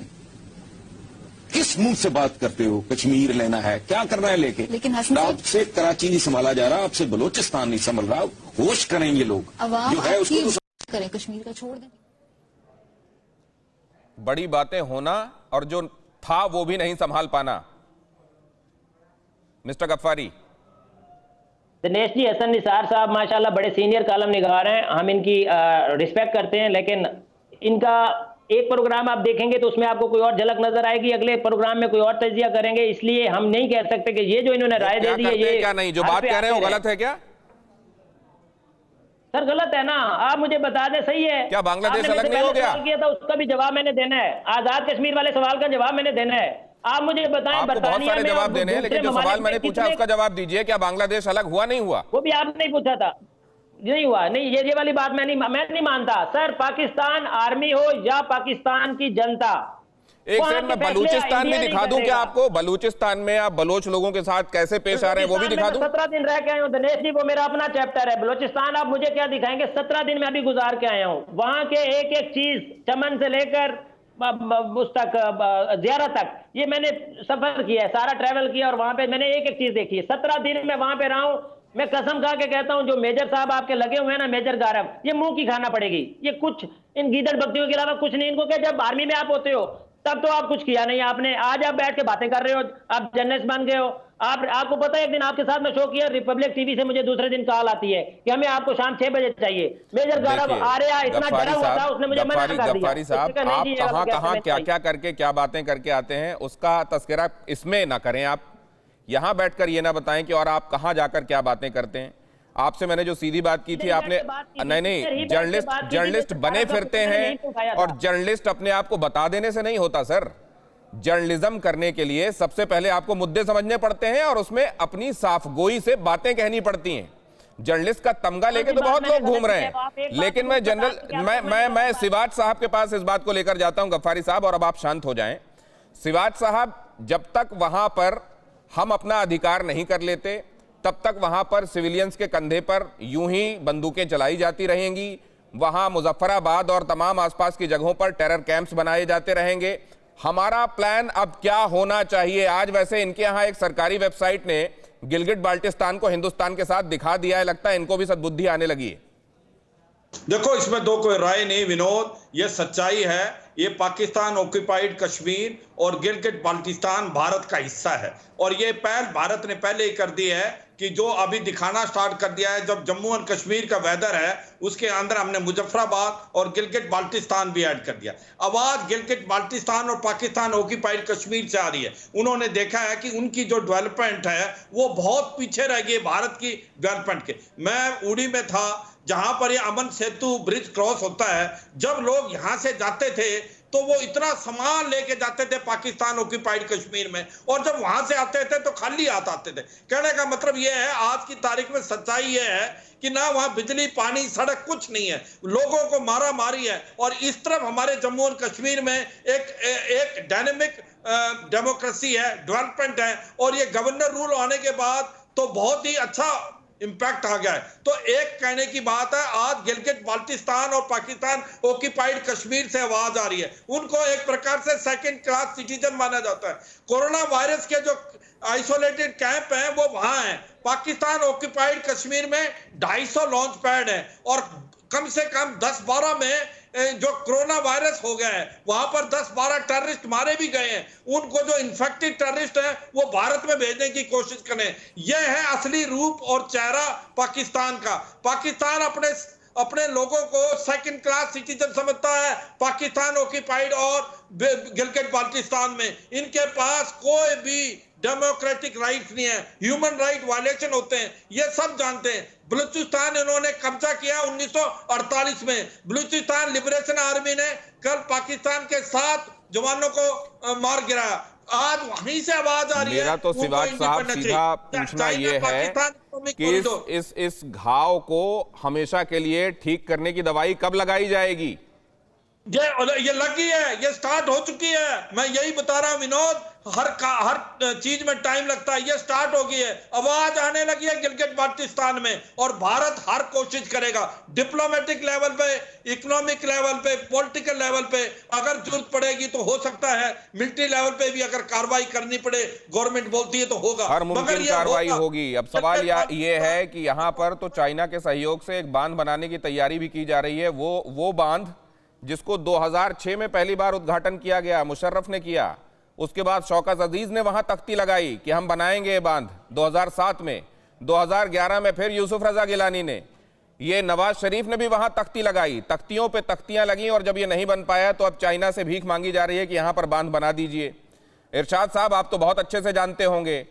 किस मुंह से बात करते हो? कश्मीर लेना है, क्या करना है लेके? लेकिन आपसे कराची नहीं संभाला जा रहा, आपसे बलोचिस्तान नहीं संभल रहा। होश करें ये लोग, जो है उसको तो करें, कश्मीर का छोड़ दें। बड़ी बातें होना और जो था वो भी नहीं संभाल पाना। मिस्टर गफ्फारी। दिनेश जी, हसन निसार साहब माशाल्लाह बड़े सीनियर कॉलम निगार हैं, हम इनकी रिस्पेक्ट करते हैं, लेकिन इनका एक प्रोग्राम आप देखेंगे तो उसमें आपको कोई और झलक नजर आएगी, अगले प्रोग्राम में कोई और तजिया करेंगे। इसलिए हम नहीं कह सकते कि ये जो इन्होंने राय दे दी है, ये क्या नहीं, जो बात कह रहे हैं वो गलत है क्या? सर गलत है ना, आप मुझे बता दें। सही है, क्या बांग्लादेश अलग नहीं हो गया? सवाल किया था, उसका भी जवाब मैंने देना है। आजाद कश्मीर वाले सवाल का जवाब मैंने देना है। आप मुझे बताएं, आपको बहुत सारे जवाब देने हैं, लेकिन जो सवाल मैंने पूछा उसका जवाब दीजिए। क्या बांग्लादेश अलग हुआ नहीं हुआ? वो भी आपने नहीं पूछा था। नहीं हुआ, नहीं, ये वाली बात मैं नहीं मानता। सर, पाकिस्तान आर्मी हो या पाकिस्तान की जनता, एक सेकंड में बलूचिस्तान भी दिखा दूं क्या आपको? बलूचिस्तान में आप बलोच लोगों के साथ कैसे पेश आ रहे हैं वो भी दिखा दूं? 17 दिन रह के आया हूं दिनेश जी, वो मेरा अपना चैप्टर है। बलूचिस्तान आप मुझे क्या दिखाएंगे? 17 दिन में अभी गुजार के आया हूं। वहां के एक एक चीज, चमन से लेकर उस तक, ज़ियारत तक, ये मैंने सफर किया है, सारा ट्रैवल किया, और वहां पे मैंने एक एक चीज देखी है। 17 दिन में वहां पे रहा हूं। मैं कसम खा के कहता हूं, जो मेजर साहब आपके लगे हुए हैं ना, मेजर गारव, ये मुंह की खाना पड़ेगी। ये कुछ इन गीदड़ बकरियों के अलावा कुछ नहीं इनको। क्या जब आर्मी में आप होते हो तब तो आप कुछ किया नहीं आपने, आज आप बैठ के बातें कर रहे हो, आप जर्नलिस्ट बन गए हो, आपको पता है, एक दिन आपके साथ में शो किया, रिपब्लिक टीवी से मुझे दूसरे दिन कॉल आती है कि हमें आपको शाम 6 बजे चाहिए। मेजर गौरव आर्या इतना डरा हुआ था, उसने मुझे मना कर दिया। गफ्फारी साहब, आप कहां क्या करके क्या बातें करके आते हैं उसका तस्करा इसमें ना करें। आप यहां बैठकर ये ना बताएं कि और आप कहां जाकर क्या बातें करते हैं। आपसे मैंने जो सीधी बात की थी, आपने नहीं, जर्नलिस्ट बने फिरते हैं और जर्नलिस्ट अपने आप को बता देने से नहीं होता सर। जर्नलिज्म करने के लिए सबसे पहले आपको मुद्दे समझने पड़ते हैं और उसमें अपनी साफगोई से बातें कहनी पड़ती हैं। जर्नलिस्ट का तमगा लेके तो बहुत लोग घूम रहे हैं, लेकिन मैं सिवाज साहब के पास इस बात को लेकर जाता हूं गफ्फारी साहब, और अब आप शांत हो जाएं। सिवाज साहब, जब तक वहां पर हम अपना अधिकार नहीं कर लेते तब तक वहां पर सिविलियंस के कंधे पर यूं ही बंदूकें चलाई जाती रहेंगी। वहां मुजफ्फराबाद और तमाम आसपास की जगहों पर टेरर कैंप्स बनाए जाते रहेंगे। हमारा प्लान अब क्या होना चाहिए? आज वैसे इनके यहां एक सरकारी वेबसाइट ने गिलगिट बाल्टिस्तान को हिंदुस्तान के साथ दिखा दिया है, लगता है इनको भी सद्बुद्धि आने लगी है। देखो, इसमें दो कोई राय नहीं विनोद, ये सच्चाई है। ये पाकिस्तान ऑक्यूपाइड कश्मीर और गिलगिट बाल्टिस्तान भारत का हिस्सा है, और ये पहल भारत ने पहले ही कर दी है कि जो अभी दिखाना स्टार्ट कर दिया है। जब जम्मू एंड कश्मीर का वेदर है उसके अंदर हमने मुजफ्फराबाद और गिलगिट बाल्टिस्तान भी ऐड कर दिया। आवाज गिलगिट बाल्टिस्तान और पाकिस्तान ऑक्यूपाइड कश्मीर से आ रही है। उन्होंने देखा है कि उनकी जो डेवलपमेंट है वो बहुत पीछे रह गई भारत की डेवलपमेंट के। मैं उड़ी में था जहां पर ये अमन सेतु ब्रिज क्रॉस होता है। जब लोग यहां से जाते थे तो वो इतना सामान लेके जाते थे पाकिस्तान ऑक्यूपाइड कश्मीर में, और जब वहां से आते थे तो खाली हाथ आते थे। कहने का मतलब ये है, आज की तारीख में सच्चाई ये है कि ना वहां बिजली, पानी, सड़क कुछ नहीं है, लोगों को मारा मारी है। और इस तरफ हमारे जम्मू और कश्मीर में एक डायनेमिक डेमोक्रेसी है, डेवलपमेंट है, और ये गवर्नर रूल आने के बाद तो बहुत ही अच्छा इंपैक्ट आ गया है। तो एक कहने की बात है, आज गिलगिट बाल्टिस्तान और पाकिस्तान ऑक्यूपाइड कश्मीर से आवाज आ रही है। उनको एक प्रकार से सेकंड क्लास सिटीजन माना जाता है। कोरोना वायरस के जो आइसोलेटेड कैंप हैं वो वहां हैं। पाकिस्तान ऑक्यूपाइड कश्मीर में 250 लॉन्च पैड है, और कम से कम 10-12 में जो कोरोना वायरस हो गया है वहां पर 10-12 टेररिस्ट मारे भी गए हैं। उनको जो इन्फेक्टेड टेररिस्ट है वो भारत में भेजने की कोशिश करें। यह है असली रूप और चेहरा पाकिस्तान का। पाकिस्तान अपने लोगों को सेकंड क्लास सिटीजन समझता है। पाकिस्तान ऑक्यूपाइड और गिलगिट बाल्टिस्तान में इनके पास कोई भी डेमोक्रेटिक राइट्स नहीं है, ह्यूमन राइट वायलेशन होते हैं, ये सब जानते हैं। बलूचिस्तान इन्होंने कब्जा किया 1948 में। बलूचिस्तान लिबरेशन आर्मी ने कल पाकिस्तान के 7 जवानों को मार गिराया। आज वहीं से आवाज आ रही है। मेरा तो सिवाज साहब सीधा पूछना ये है कि इस घाव को हमेशा के लिए ठीक करने की दवाई कब लगाई जाएगी? ये लगी है, ये स्टार्ट हो चुकी है। मैं यही बता रहा हूं विनोद, हर चीज में टाइम लगता है। ये स्टार्ट हो गई है, आवाज आने लगी है गिलगिट बाल्टिस्तान में, और भारत हर कोशिश करेगा डिप्लोमेटिक लेवल पे, इकोनॉमिक लेवल पे, पॉलिटिकल लेवल पे। अगर जरूरत पड़ेगी तो हो सकता है मिलिट्री लेवल पे भी अगर कार्रवाई करनी पड़े, गवर्नमेंट बोलती है तो होगा, हर मुमकिन कार्रवाई होगी। अब सवाल ये है कि यहां पर तो चाइना के सहयोग से एक बांध बनाने की तैयारी भी की जा रही है। वो बांध जिसको 2006 में पहली बार उद्घाटन किया गया, मुशर्रफ ने किया। उसके बाद शौकत अजीज ने वहां तख्ती लगाई कि हम बनाएंगे ये बांध 2007 में। 2011 में फिर यूसुफ रजा गिलानी ने, ये नवाज शरीफ ने भी वहां तख्ती लगाई। तख्तियों पे तख्तियां लगी, और जब ये नहीं बन पाया तो अब चाइना से भीख मांगी जा रही है कि यहां पर बांध बना दीजिए। इरशाद साहब, आप तो बहुत अच्छे से जानते होंगे,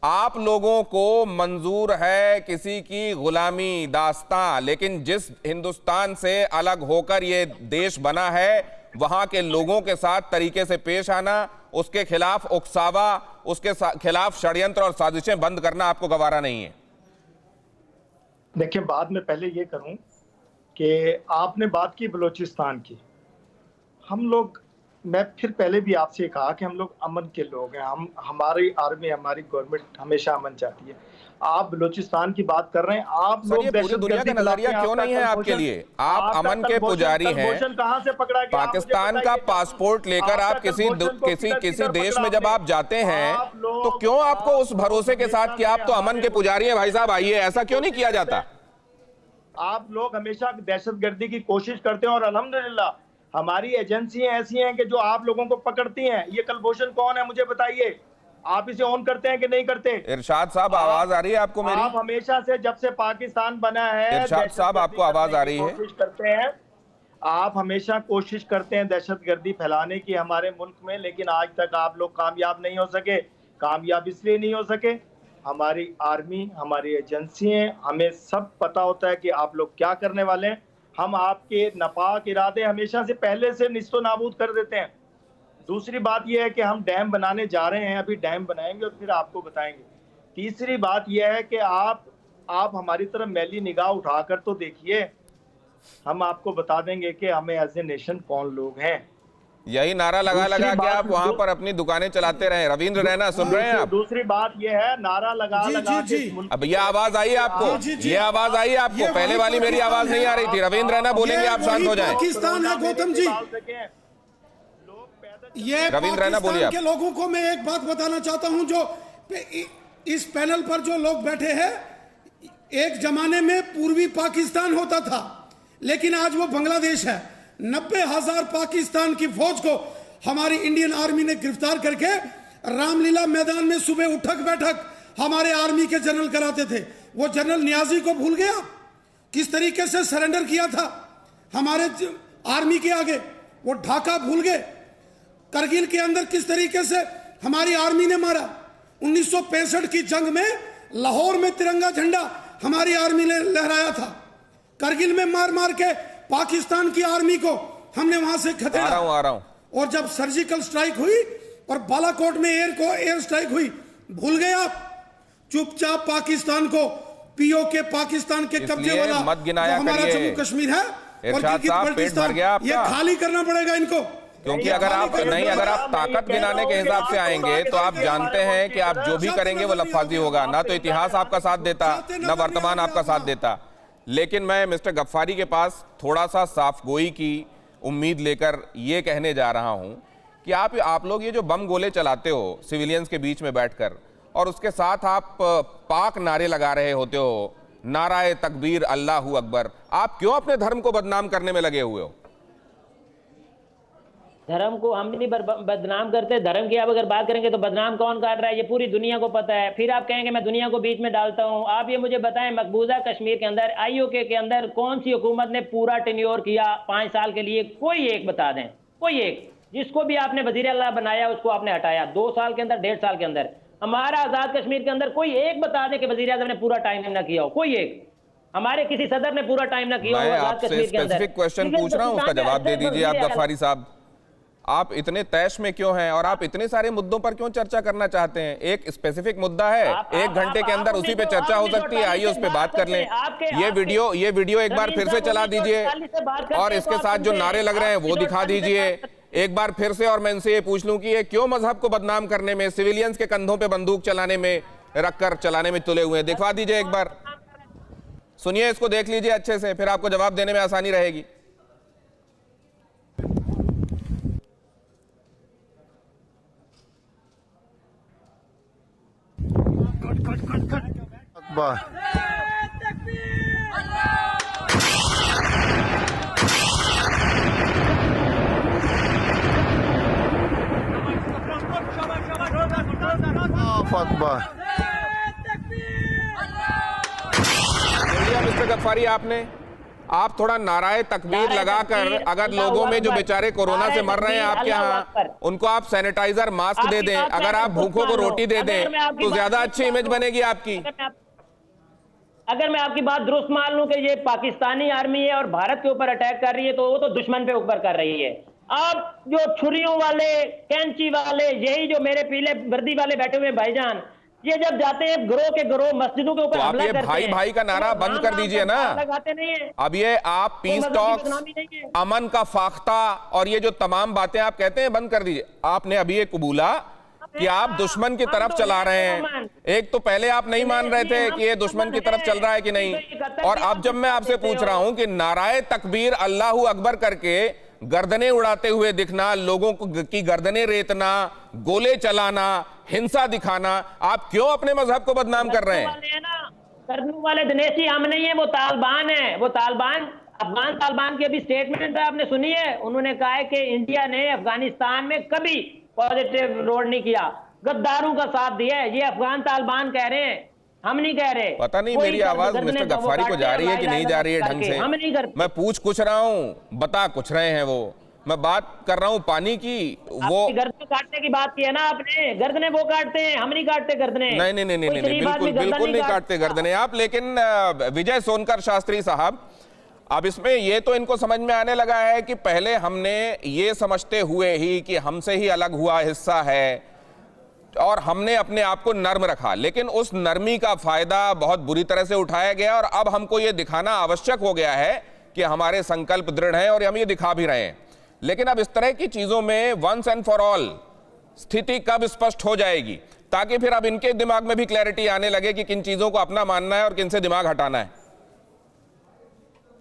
आप लोगों को मंजूर है किसी की गुलामी दास्तां, लेकिन जिस हिंदुस्तान से अलग होकर ये देश बना है वहां के लोगों के साथ तरीके से पेश आना, उसके खिलाफ उकसावा, उसके खिलाफ षड्यंत्र और साजिशें बंद करना आपको गवारा नहीं है। देखिए, बाद में पहले ये करूं कि आपने बात की बलूचिस्तान की। हम लोग, मैं फिर पहले भी आपसे कहा कि हम लोग अमन के लोग हैं। हमारी आर्मी, हमारी गवर्नमेंट हमेशा अमन चाहती है। आप बलूचिस्तान की बात कर रहे हैं, आप लोग पूरी दुनिया का नजरिया क्यों नहीं है आपके लिए? आप अमन के पुजारी हैं। कहां से पकड़ा गया? पाकिस्तान का पासपोर्ट लेकर आप किसी देश में जब आप जाते हैं तो क्यों आपको उस भरोसे के साथ कि आप तो अमन के पुजारी हैं, भाई साहब आइए, ऐसा क्यों नहीं किया जाता? आप लोग हमेशा दहशतगर्दी की कोशिश करते हैं, और अल्हम्दुलिल्लाह हमारी एजेंसियां ऐसी हैं कि जो आप लोगों को पकड़ती हैं। ये कुलभूषण कौन है मुझे बताइए? आप इसे ऑन करते हैं कि नहीं करते? इरशाद साहब आवाज आ रही है आपको मेरी? आप हमेशा से जब से पाकिस्तान बना है इरशाद साहब आपको आवाज आ रही है? कोशिश करते हैं, आप हमेशा कोशिश करते हैं दहशतगर्दी फैलाने की हमारे मुल्क में, लेकिन आज तक आप लोग कामयाब नहीं हो सके। कामयाब इसलिए नहीं हो सके, हमारी आर्मी, हमारी एजेंसियां, हमें सब पता होता है कि आप लोग क्या करने वाले हैं। हम आपके नापाक इरादे हमेशा से पहले से निस्तो नाबूद कर देते हैं। दूसरी बात यह है कि हम डैम बनाने जा रहे हैं, अभी डैम बनाएंगे और फिर आपको बताएंगे। तीसरी बात यह है कि आप हमारी तरफ मैली निगाह उठाकर तो देखिए, हम आपको बता देंगे कि हमें एज ए नेशन कौन लोग हैं। यही नारा लगा के आप वहां पर अपनी दुकानें चलाते रहे। रविंद्र रैना सुन रहे हैं आप? दूसरी बात यह है, नारा लगा के अब ये आवाज आई आपको? ये आवाज आई आपको? पहले वाली मेरी आवाज नहीं आ रही थी। रविंद्र रैना बोलेंगे, आप शांत हो जाएं। पाकिस्तान है गौतम जी, ये रविंद्र रैना बोलिए। के लोगों को मैं एक बात बताना चाहता हूं, जो इस पैनल पर जो लोग बैठे हैं, एक जमाने में पूर्वी पाकिस्तान होता था, लेकिन आज वो बांग्लादेश है। 90,000 पाकिस्तान की फौज को हमारी इंडियन आर्मी ने गिरफ्तार करके रामलीला मैदान में सुबह उठक बैठक हमारे आर्मी के जनरल कराते थे। वो जनरल नियाजी को भूल गया किस तरीके से सरेंडर किया था हमारे आर्मी के आगे? वो ढाका भूल गए? करगिल के अंदर किस तरीके से हमारी आर्मी ने मारा? 1965 की जंग में लाहौर में तिरंगा झंडा हमारी आर्मी ने लहराया था। करगिल में मार मार के पाकिस्तान की आर्मी को हमने वहां से खदेड़ा। आ रहा हूं। और जब सर्जिकल स्ट्राइक हुई और बालाकोट में एयर स्ट्राइक हुई, भूल गए आप? चुपचाप पाकिस्तान को पीओके पाकिस्तान के कब्जे वाला मत गिनाया हमारा जम्मू कश्मीर है और गिलगित-बल्तिस्तान, ये खाली करना पड़ेगा इनको। क्योंकि अगर आप ताकत गिनाने के हिसाब से आएंगे तो आप जानते हैं कि आप जो भी करेंगे वो लफाजी होगा। ना तो इतिहास आपका साथ देता, ना वर्तमान आपका साथ देता। लेकिन मैं मिस्टर गफ्फारी के पास थोड़ा सा साफगोई की उम्मीद लेकर ये कहने जा रहा हूं कि आप लोग ये जो बम गोले चलाते हो सिविलियंस के बीच में बैठकर, और उसके साथ आप पाक नारे लगा रहे होते हो, नाराए तकबीर, अल्लाहू अकबर, आप क्यों अपने धर्म को बदनाम करने में लगे हुए हो? धर्म को हम नहीं बदनाम करते। धर्म की आप अगर बात करेंगे तो बदनाम कौन कर रहा है, ये पूरी दुनिया को पता है। फिर आप कहेंगे मैं दुनिया को बीच में डालता हूं। आप ये मुझे बताएं, मकबूजा कश्मीर के अंदर आईओके के अंदर कौन सी हुकूमत ने पूरा टेन्योर किया 5 साल के लिए? कोई एक बता दें, कोई एक। जिसको भी आपने वजीर अल्लाह बनाया उसको आपने हटाया 2 साल के अंदर, 1.5 साल के अंदर। हमारा आजाद कश्मीर के अंदर कोई एक बता दें कि वजीर आज़म ने पूरा टाइम ना किया हो, कोई एक। हमारे किसी सदर ने पूरा टाइम ना किया हो आजाद कश्मीर के अंदर। स्पेसिफिक क्वेश्चन पूछ रहा हूं, उसका जवाब दे दीजिए आप गफ्फारी साहब। आप इतने तैश में क्यों हैं और आप इतने सारे मुद्दों पर क्यों चर्चा करना चाहते हैं? एक स्पेसिफिक मुद्दा है, 1 घंटे के अंदर उसी पे चर्चा हो सकती है। आइए उस पे बात कर लें। ये वीडियो एक बार फिर से चला दीजिए और इसके साथ जो नारे लग रहे हैं वो दिखा दीजिए एक बार फिर से। और मैं इनसे ये पूछ लूं कि ये क्यों मजहब को बदनाम करने में, सिविलियंस के कंधों पे बंदूक चलाने में, रखकर चलाने में तुले हुए हैं? दिखवा दीजिए एक बार, सुनिए, इसको देख लीजिए अच्छे से, फिर आपको जवाब देने में आसानी रहेगी। मिस्टर गफ्फारी, आप थोड़ा नाराए तकबीर लगाकर, अगर लोगों में जो बेचारे कोरोना से मर रहे हैं आपके यहाँ, उनको आप सैनिटाइजर, मास्क दे दें, अगर आप भूखों को रोटी दे दें तो ज्यादा अच्छी इमेज बनेगी आपकी। अगर मैं आपकी बात दुरुस्त मान लूं कि ये पाकिस्तानी आर्मी है और भारत के ऊपर अटैक कर रही है, तो वो तो दुश्मन पे ऊपर कर रही है। अब जो छुरियों वाले, कैंची वाले, यही जो मेरे पीले वर्दी वाले बैठे हुए भाईजान, ये जब जाते हैं ग्रोह के ग्रोह मस्जिदों के ऊपर हमला करते हैं, भाई भाई का नारा बंद कर दीजिए ना। लगाते नहीं है। अब ये आप पीस टॉक्स, अमन का फाख्ता और ये जो तमाम बातें आप कहते हैं बंद कर दीजिए। आपने अभी ये कबूला कि आप दुश्मन की तरफ चला रहे हैं। एक तो पहले आप नहीं मान रहे थे कि ये दुश्मन की तरफ चल रहा है कि नहीं, और अब जब मैं आपसे पूछ रहा हूं कि नाराए तकबीर, अल्लाहू अकबर करके गर्दनें उड़ाते हुए दिखना, लोगों की गर्दनें रेतना, गोले चलाना, हिंसा दिखाना, आप क्यों अपने मजहब को बदनाम कर रहे हैं? करने वाले दिनेश जी हम नहीं है, वो तालिबान है। वो तालिबान, अफगान तालिबान की अभी स्टेटमेंट आपने सुनी है? उन्होंने कहा है कि इंडिया ने अफगानिस्तान में कभी पॉजिटिव रोड नहीं किया। गद्दारों का साथ दिया है। ये अफगान तालिबान कह रहे हैं, हम नहीं कह रहे। पता नहीं कोई मेरी आवाज गर्दनें मिस्टर तो वो गफ्फारी को काटते जा हैं, रही है कि नहीं जा रही है ढंग से। हम नहीं करते। मैं पूछ कुछ रहा हूं, बता कुछ रहे हैं वो। मैं बात कर रहा हूं पानी की। वो गर्दन काटने की बात की है ना आपने, गर्दनें वो काटते हैं, हम नहीं काटते गर्दनें। नहीं नहीं नहीं नहीं, नहीं बिल्कुल बिल्कुल नहीं काटते गर्दनें आप। लेकिन विजय सोनकर शास्त्री साहब, अब इसमें ये तो इनको समझ में आने लगा है कि पहले हमने ये समझते हुए ही कि हमसे ही अलग हुआ हिस्सा है और हमने अपने आप को नर्म रखा, लेकिन उस नरमी का फायदा बहुत बुरी तरह से उठाया गया और अब हमको ये दिखाना आवश्यक हो गया है कि हमारे संकल्प दृढ़ हैं और हम ये दिखा भी रहे हैं। लेकिन अब इस तरह की चीजों में वंस एंड फॉर ऑल स्थिति कब स्पष्ट हो जाएगी, ताकि फिर अब इनके दिमाग में भी क्लैरिटी आने लगे कि किन चीजों को अपना मानना है और किन से दिमाग हटाना है।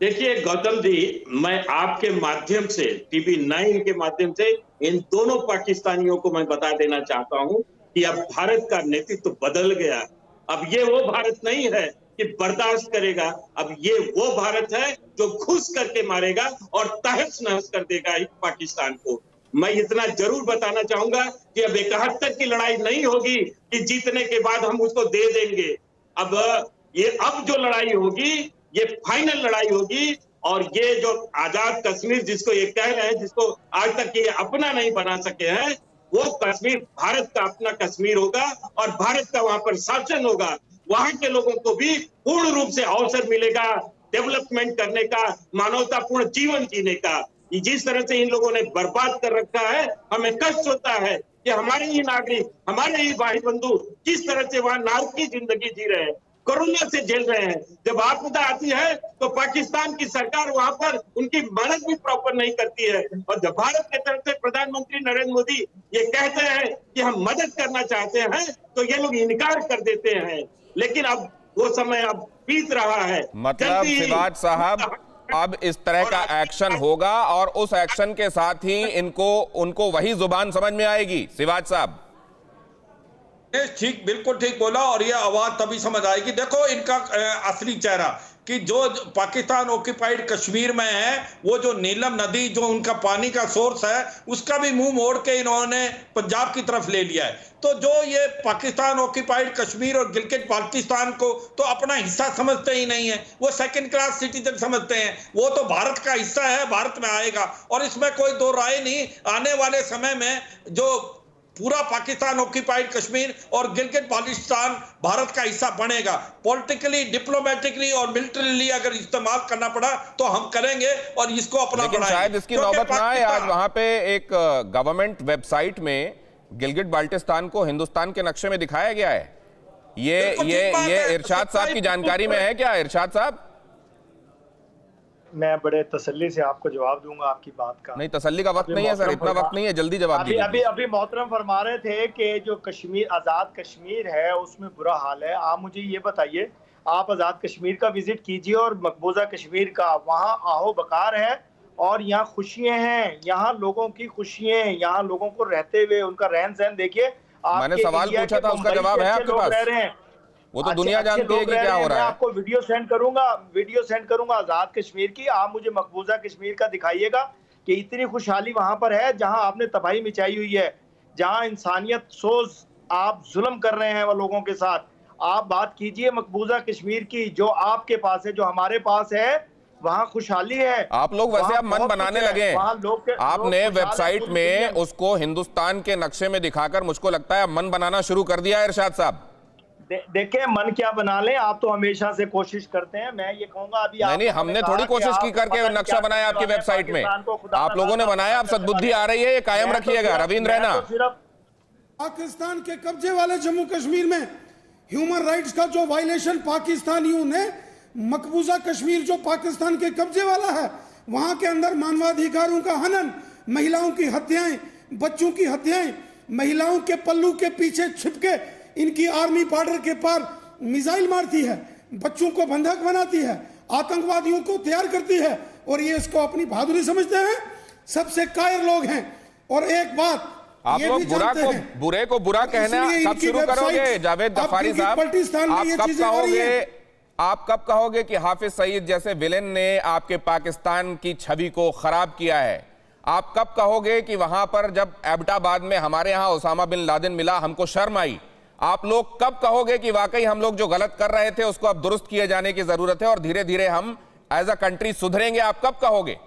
देखिए गौतम जी, मैं आपके माध्यम से, टीवी 9 के माध्यम से इन दोनों पाकिस्तानियों को मैं बता देना चाहता हूं कि अब भारत का नेतृत्व बदल गया। अब ये वो भारत नहीं है कि बर्दाश्त करेगा, अब ये वो भारत है जो घुस करके मारेगा और तहस नहस कर देगा इस पाकिस्तान को। मैं इतना जरूर बताना चाहूंगा कि अब 71 की लड़ाई नहीं होगी कि जीतने के बाद हम उसको दे देंगे। अब जो लड़ाई होगी ये फाइनल लड़ाई होगी और ये जो आजाद कश्मीर जिसको ये कह रहे हैं, जिसको आज तक ये अपना नहीं बना सके हैं, वो कश्मीर भारत का अपना कश्मीर होगा और भारत का वहां पर शासन होगा। वहां के लोगों को भी पूर्ण रूप से अवसर मिलेगा डेवलपमेंट करने का, मानवतापूर्ण जीवन जीने का। जिस तरह से इन लोगों ने बर्बाद कर रखा है, हमें कष्ट होता है कि हमारे ही नागरिक, हमारे ही भाई बंधु किस तरह से वहां नारक की जिंदगी जी रहे हैं, कोरोना से झेल रहे हैं। जब आपदा आती है तो पाकिस्तान की सरकार वहां पर उनकी मदद भी प्रॉपर नहीं करती है, और जब भारत की तरफ से प्रधानमंत्री नरेंद्र मोदी ये कहते हैं कि हम मदद करना चाहते हैं तो ये लोग इनकार कर देते हैं। लेकिन अब वो समय अब बीत रहा है। मतलब शिवाज साहब, अब इस तरह का एक्शन होगा और उस एक्शन के साथ ही उनको वही जुबान समझ में आएगी। शिवाज साहब ठीक, बिल्कुल ठीक बोला, और ये आवाज तभी समझ आएगी। देखो इनका असली चेहरा कि जो पाकिस्तान ऑक्यूपाइड कश्मीर में है, वो जो नीलम नदी जो उनका पानी का सोर्स है, उसका भी मुंह मोड़ के इन्होंने पंजाब की तरफ ले लिया है। तो जो ये पाकिस्तान ऑक्यूपाइड कश्मीर और गिलगित बाल्टिस्तान को तो अपना हिस्सा समझते ही नहीं है, वो सेकंड क्लास सिटीजन समझते हैं। वो तो भारत का हिस्सा है, भारत में आएगा, और इसमें कोई दो राय नहीं। आने वाले समय में जो पूरा पाकिस्तान ऑक्यूपाइड कश्मीर और गिलगित बाल्टिस्तान भारत का हिस्सा बनेगा। पॉलिटिकली, डिप्लोमेटिकली और मिलिट्रीली अगर इस्तेमाल करना पड़ा तो हम करेंगे और इसको अपना लेकिन शायद इसकी नौबत ना आए। आज वहां पे एक गवर्नमेंट वेबसाइट में गिलगित बाल्टिस्तान को हिंदुस्तान के नक्शे में दिखाया गया है। ये इरशाद साहब की जानकारी में है क्या? इरशाद साहब, मैं बड़े तसल्ली से आपको जवाब दूंगा आपकी बात का। नहीं, तसल्ली का वक्त नहीं है सर, इतना वक्त नहीं है, जल्दी जवाब दीजिए। अभी मोहतरम फरमा रहे थे कि जो कश्मीर, आज़ाद कश्मीर है, उसमें बुरा हाल है। आप मुझे ये बताइए, आप आज़ाद कश्मीर का विजिट कीजिए और मकबूजा कश्मीर का, वहाँ आहो बकार है और यहाँ खुशियाँ हैं, यहाँ लोगों की खुशियाँ, यहाँ लोगों को रहते हुए उनका रहन सहन देखिए। मैंने सवाल पूछा था, उसका जवाब है आपके पास? रह रहे हैं, वो तो दुनिया जानती है कि क्या हो रहा है। मैं आपको वीडियो सेंड करूंगा आजाद कश्मीर की। आप मुझे मकबूजा कश्मीर का दिखाइएगा कि इतनी खुशहाली वहां पर है जहां आपने तबाही मचाई हुई है, जहां इंसानियत सोच आप जुल्म कर रहे हैं वो लोगों के साथ। आप बात कीजिए मकबूजा कश्मीर की, जो आपके पास है, जो हमारे पास है, वहाँ खुशहाली है। आप लोग वैसे अब मन बनाने लगे हैं। आपने वेबसाइट में उसको हिंदुस्तान के नक्शे में दिखाकर मुझको लगता है मन बनाना शुरू कर दिया है इरशाद साहब। देखिए, मन क्या बना लें, आप तो हमेशा से कोशिश करते हैं। मैं ये कहूंगा अभी नहीं, हमने थोड़ी कोशिश की करके नक्शा बनाया आपकी वेबसाइट में, आप लोगों ने बनाया। आप सद्बुद्धि आ रही है, ये कायम रखिएगा। रविंद्र रैना, पाकिस्तान के कब्जे वाले जम्मू कश्मीर में ह्यूमन राइट्स का जो वायलेशन पाकिस्तानियों ने, मकबूजा कश्मीर जो पाकिस्तान के कब्जे वाला है, वहां के अंदर मानवाधिकारों का हनन, महिलाओं की हत्याएं, बच्चों की हत्याएं, महिलाओं के पल्लू के पीछे छिपके इनकी आर्मी बॉर्डर के पार मिसाइल मारती है, बच्चों को बंधक बनाती है, आतंकवादियों को तैयार करती है, और ये इसको अपनी बहादुरी समझते हैं। सबसे कायर लोग हैं। और एक बात, आप लोग बुरे को बुरा कहना कब शुरू करोगे? जावेद गफ्फारी साहब, आप कब कहोगे कि हाफिज सईद जैसे विलेन ने आपके पाकिस्तान की छवि को खराब किया है? आप कब कहोगे कि वहां पर जब एबटाबाद में हमारे यहां ओसामा बिन लादेन मिला हमको शर्म आई? आप लोग कब कहोगे कि वाकई हम लोग जो गलत कर रहे थे उसको अब दुरुस्त किए जाने की जरूरत है और धीरे धीरे हम एज अ कंट्री सुधरेंगे? आप कब कहोगे?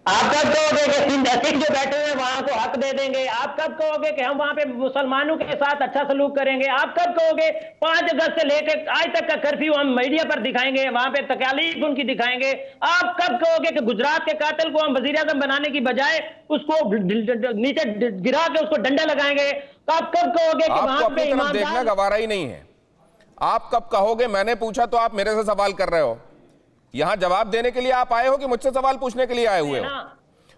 आप कब कहोगे कि सिख जो बैठे हुए वहां को हक दे देंगे? आप कब कहोगे कि हम वहां पे मुसलमानों के साथ अच्छा सलूक करेंगे? आप कब कहोगे 5 अगस्त से लेकर आज तक का कर्फ्यू हम मीडिया पर दिखाएंगे, वहां पे तकालीफ उनकी दिखाएंगे? आप कब कहोगे कि गुजरात के कातिल को हम वजीर आजम बनाने की बजाय उसको नीचे गिरा के उसको डंडा लगाएंगे? आप कब कहोगे कि वहां पे ईमानदार देखना गवारा ही नहीं है? आप कब कहोगे? मैंने पूछा तो आप मेरे से सवाल कर रहे हो। यहां जवाब देने के लिए आप आए हो कि मुझसे सवाल पूछने के लिए आए हुए हो?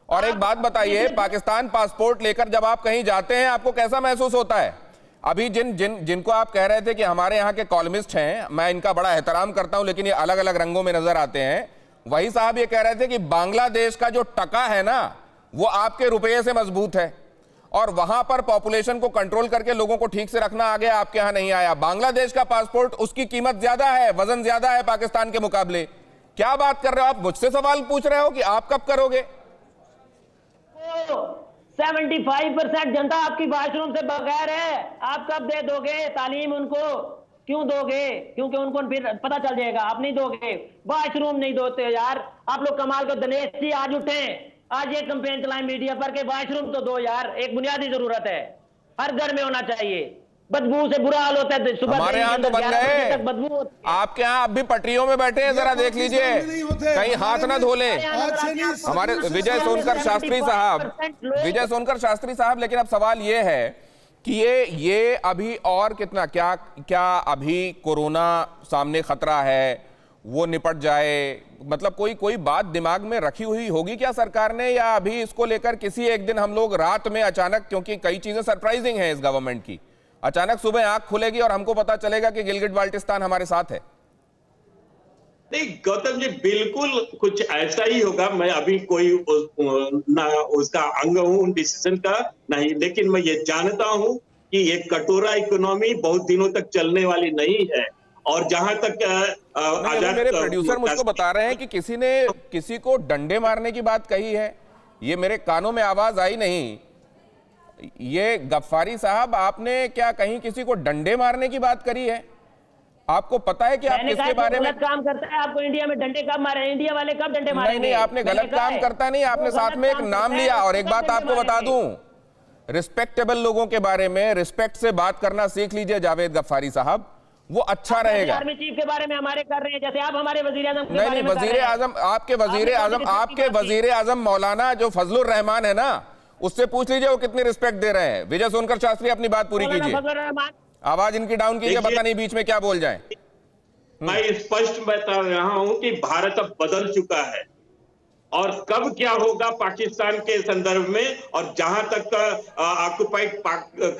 और एक बात बताइए, पाकिस्तान पासपोर्ट लेकर जब आप कहीं जाते हैं आपको कैसा महसूस होता है? अभी जिनको आप कह रहे थे कि हमारे यहाँ के कॉलमिस्ट हैं, मैं इनका बड़ा एहतराम करता हूं लेकिन ये अलग अलग रंगों में नजर आते हैं, वही साहब ये कह रहे थे कि बांग्लादेश का जो टका है ना वो आपके रुपये से मजबूत है और वहां पर पॉपुलेशन को कंट्रोल करके लोगों को ठीक से रखना आ गया, आपके यहां नहीं आया। बांग्लादेश का पासपोर्ट, उसकी कीमत ज्यादा है, वजन ज्यादा है पाकिस्तान के मुकाबले। क्या बात कर रहे हो आप? मुझसे सवाल पूछ रहे हो कि आप कब करोगे? 75% जनता आपकी वॉशरूम से बगैर है। आप कब दे दोगे तालीम उनको? क्यों दोगे? क्योंकि उनको फिर पता चल जाएगा। आप नहीं दोगे, वॉशरूम नहीं दोते यार। आप लोग कमाल को दिनेश जी आज उठे, आज ये कंपेन चलाएं मीडिया पर कि वॉशरूम तो दो यार, एक बुनियादी जरूरत है, हर घर में होना चाहिए। बदबू से बुरा हाल होता है, सुबह हमारे यहाँ तो बन गए, बदबू। आपके यहाँ अब भी पटरियों में बैठे हैं, जरा देख लीजिए कहीं हाथ ना धो ले। हमारे विजय सोनकर शास्त्री साहब, विजय सोनकर शास्त्री साहब, लेकिन अब सवाल ये है कि ये अभी और कितना, क्या अभी कोरोना सामने खतरा है, वो निपट जाए, मतलब कोई बात दिमाग में रखी हुई होगी क्या सरकार ने, या अभी इसको लेकर किसी एक दिन हम लोग रात में अचानक, क्योंकि कई चीजें सरप्राइजिंग हैं इस गवर्नमेंट की, अचानक सुबह आंख खुलेगी और हमको पता चलेगा कि गिलगिट बाल्टिस्तान हमारे साथ है? नहीं गौतम जी, बिल्कुल कुछ ऐसा ही होगा। मैं अभी कोई ना उसका अंग हूं डिसीजन का नहीं, लेकिन मैं ये जानता हूं कि ये कटोरा इकोनॉमी बहुत दिनों तक चलने वाली नहीं है। और जहां तक मेरे प्रोड्यूसर मुझको बता रहे हैं कि किसी ने किसी को डंडे मारने की बात कही है, ये मेरे कानों में आवाज आई नहीं। ये गफ्फारी साहब, आपने क्या कहीं किसी को डंडे मारने की बात करी है? आपको पता है कि आप किसके बारे में गलत काम करता है? आपको इंडिया में डंडे कब मारे? इंडिया वाले कब डंडे मारे? नहीं, आपने गलत काम करता नहीं, आपने साथ में एक नाम लिया। और एक बात आपको बता दूं, रिस्पेक्टेबल लोगों के बारे में रिस्पेक्ट से बात करना सीख लीजिए जावेद गफ्फारी साहब, वो अच्छा रहेगा। आर्मी चीफ के बारे में हमारे कर रहे हैं, जैसे आप हमारे वजीर आजम के नहीं, वजीर आजम, आपके वजीर आजम मौलाना जो फजलुर रहमान है ना, उससे पूछ लीजिए वो कितनी रिस्पेक्ट दे रहे हैं। विजय सोनकर शास्त्री, अपनी बात पूरी कीजिए, आवाज इनकी डाउन कीजिए, पता नहीं बीच में क्या बोल जाए। मैं स्पष्ट बता रहा हूं कि भारत अब बदल चुका है और कब क्या होगा पाकिस्तान के संदर्भ में, और जहां तक ऑक्युपाइड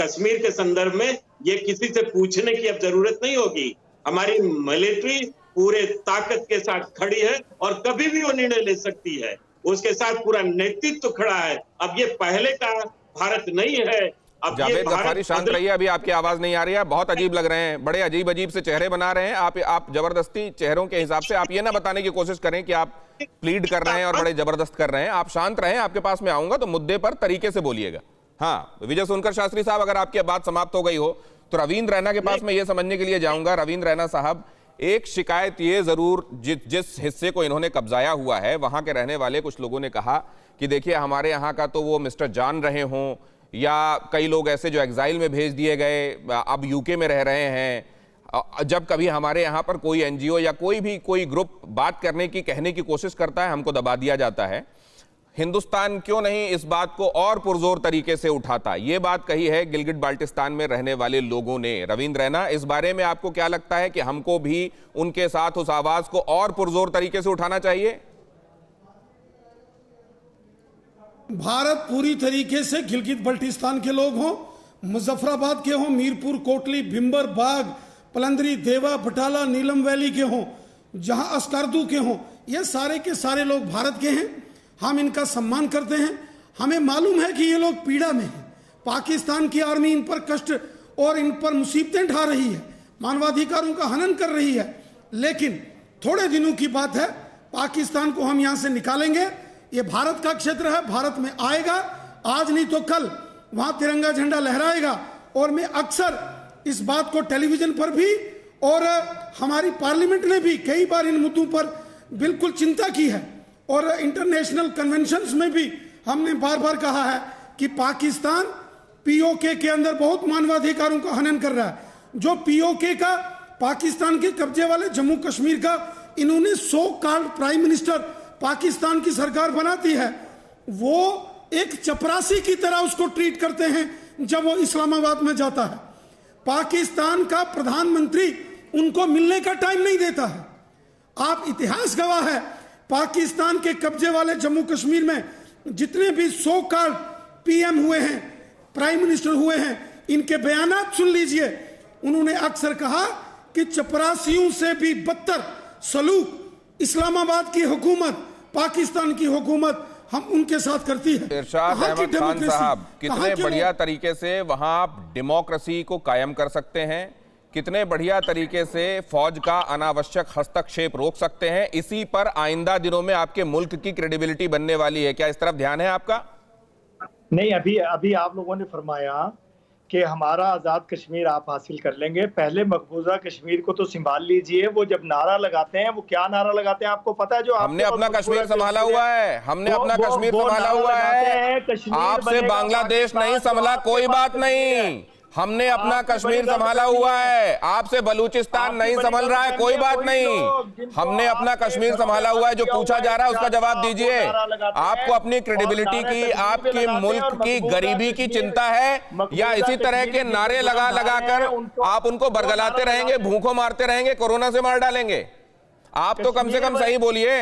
कश्मीर के संदर्भ में, ये किसी से पूछने की अब जरूरत नहीं होगी। हमारी मिलिट्री पूरे ताकत के साथ खड़ी है और कभी भी वो निर्णय ले सकती है, उसके साथ पूरा नेतृत्व खड़ा है। अब ये पहले का भारत नहीं है। अब जावेद गफ्फारी, शांत रहिए, अभी आपकी आवाज नहीं आ रही है, बहुत अजीब लग रहे हैं, बड़े अजीब अजीब से चेहरे बना रहे हैं आप जबरदस्ती चेहरों के हिसाब से। आप ये ना बताने की कोशिश करें कि आप प्लीड कर रहे हैं और बड़े जबरदस्त कर रहे हैं। आप शांत रहें, आपके पास में आऊंगा तो मुद्दे पर तरीके से बोलिएगा। हाँ, विजय सोनकर शास्त्री साहब, अगर आपकी बात समाप्त हो गई हो तो रविंद्र रैना के पास में ये समझने के लिए जाऊंगा। रविंद्र रैना साहब, एक शिकायत ये जरूर, जिस हिस्से को इन्होंने कब्जाया हुआ है, वहां के रहने वाले कुछ लोगों ने कहा कि देखिए हमारे यहाँ का तो वो मिस्टर जान रहे हों, या कई लोग ऐसे जो एग्जाइल में भेज दिए गए अब यूके में रह रहे हैं, जब कभी हमारे यहाँ पर कोई एनजीओ या कोई ग्रुप बात करने की, कहने की कोशिश करता है, हमको दबा दिया जाता है। हिंदुस्तान क्यों नहीं इस बात को और पुरजोर तरीके से उठाता? ये बात कही है गिलगिट बाल्टिस्तान में रहने वाले लोगों ने। रविंद्र रैना, इस बारे में आपको क्या लगता है कि हमको भी उनके साथ उस आवाज को और पुरजोर तरीके से उठाना चाहिए? भारत पूरी तरीके से गिलगित बल्टिस्तान के लोग हों, मुजफ्फराबाद के हों, मीरपुर, कोटली, भिंबर, बाग, पलंदरी, देवा, बटाला, नीलम वैली के हों, जहां अस्कारदू के हों, ये सारे के सारे लोग भारत के हैं। हम इनका सम्मान करते हैं। हमें मालूम है कि ये लोग पीड़ा में हैं। पाकिस्तान की आर्मी इन पर कष्ट और इन पर मुसीबतें ढा रही है, मानवाधिकारों का हनन कर रही है, लेकिन थोड़े दिनों की बात है, पाकिस्तान को हम यहां से निकालेंगे। ये भारत का क्षेत्र है, भारत में आएगा, आज नहीं तो कल वहां तिरंगा झंडा लहराएगा। और मैं अक्सर इस बात को टेलीविजन पर भी और हमारी पार्लियामेंट ने भी कई बार इन मुद्दों पर बिल्कुल चिंता की है, और इंटरनेशनल कन्वेंशंस में भी हमने बार बार कहा है कि पाकिस्तान पीओके के अंदर बहुत मानवाधिकारों का हनन कर रहा है। जो पीओके का पाकिस्तान के कब्जे वाले जम्मू कश्मीर का इन्होंने so called prime minister Pakistan की सरकार बनाती है, वो एक चपरासी की तरह उसको ट्रीट करते हैं जब वो इस्लामाबाद में जाता है। पाकिस्तान का प्रधानमंत्री उनको मिलने का टाइम नहीं देता है। आप इतिहास गवाह है, पाकिस्तान के कब्जे वाले जम्मू कश्मीर में जितने भी सो कॉल्ड पीएम हुए हैं, प्राइम मिनिस्टर हुए हैं, इनके बयानात सुन लीजिए। उन्होंने अक्सर कहा कि चपरासियों से भी बदतर सलूक इस्लामाबाद की हुकूमत, पाकिस्तान की हुकूमत हम उनके साथ करती है। इरशाद अहमद खान साहब, कितने बढ़िया तरीके से वहां आप डेमोक्रेसी को कायम कर सकते हैं, कितने बढ़िया तरीके से फौज का अनावश्यक हस्तक्षेप रोक सकते हैं। इसी पर आइंदा दिनों में आपके मुल्क की क्रेडिबिलिटी बनने वाली है। क्या इस तरफ ध्यान है आपका? नहीं, अभी आप लोगों ने फरमाया कि हमारा आज़ाद कश्मीर आप हासिल कर लेंगे, पहले मकबूजा कश्मीर को तो संभाल लीजिए। वो जब नारा लगाते हैं, वो क्या नारा लगाते हैं आपको पता है? जो हमने अपना कश्मीर संभाला हुआ है, हमने अपना कश्मीर संभाला हुआ है, आपसे बांग्लादेश नहीं संभला, कोई बात नहीं, हमने अपना कश्मीर संभाला हुआ है, आपसे बलूचिस्तान नहीं संभल रहा है, कोई बात नहीं, हमने अपना कश्मीर संभाला हुआ है। जो पूछा जा रहा है उसका जवाब दीजिए। आपको अपनी क्रेडिबिलिटी की, आपके मुल्क की गरीबी की चिंता है, या इसी तरह के नारे लगा लगा कर आप उनको बरगलाते रहेंगे, भूखों मारते रहेंगे, कोरोना से मार डालेंगे? आप तो कम से कम सही बोलिए,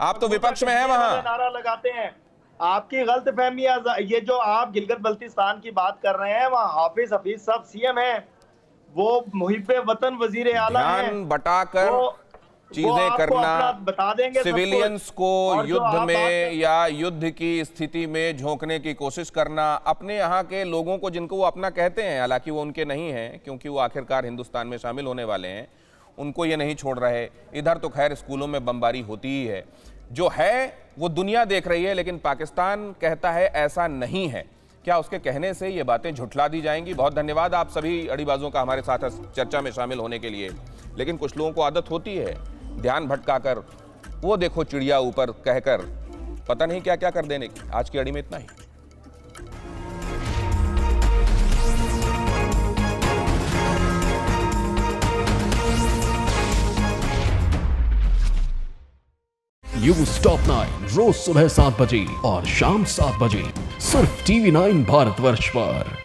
आप तो विपक्ष में हैं वहां। नारा लगाते हैं, आपकी गलत फहमी। ये जो आप गिलगित बल्तिस्तान की बात कर रहे हैं, वहाँ हाफिज हफीज साहब सीएम हैं, वो मुहिब्बे वतन वजीर आला हैं। ध्यान बटाकर चीजें करना, बता देंगे सिविलियंस को युद्ध में या युद्ध की स्थिति में झोंकने की कोशिश करना, अपने यहाँ के लोगों को जिनको वो अपना कहते हैं, हालांकि वो उनके नहीं हैं क्योंकि वो आखिरकार हिंदुस्तान में शामिल होने वाले हैं, उनको ये नहीं छोड़ रहे। इधर तो खैर स्कूलों में बमबारी होती ही है, जो है वो दुनिया देख रही है, लेकिन पाकिस्तान कहता है ऐसा नहीं है। क्या उसके कहने से ये बातें झुठला दी जाएंगी? बहुत धन्यवाद आप सभी अड़ीबाजों का हमारे साथ चर्चा में शामिल होने के लिए। लेकिन कुछ लोगों को आदत होती है ध्यान भटकाकर, वो देखो चिड़िया ऊपर कहकर पता नहीं क्या क्या कर देने की। आज की अड़ी में इतना ही। न्यूज़ टॉप 9 रोज सुबह 7 बजे और शाम 7 बजे सिर्फ TV9 भारतवर्ष पर।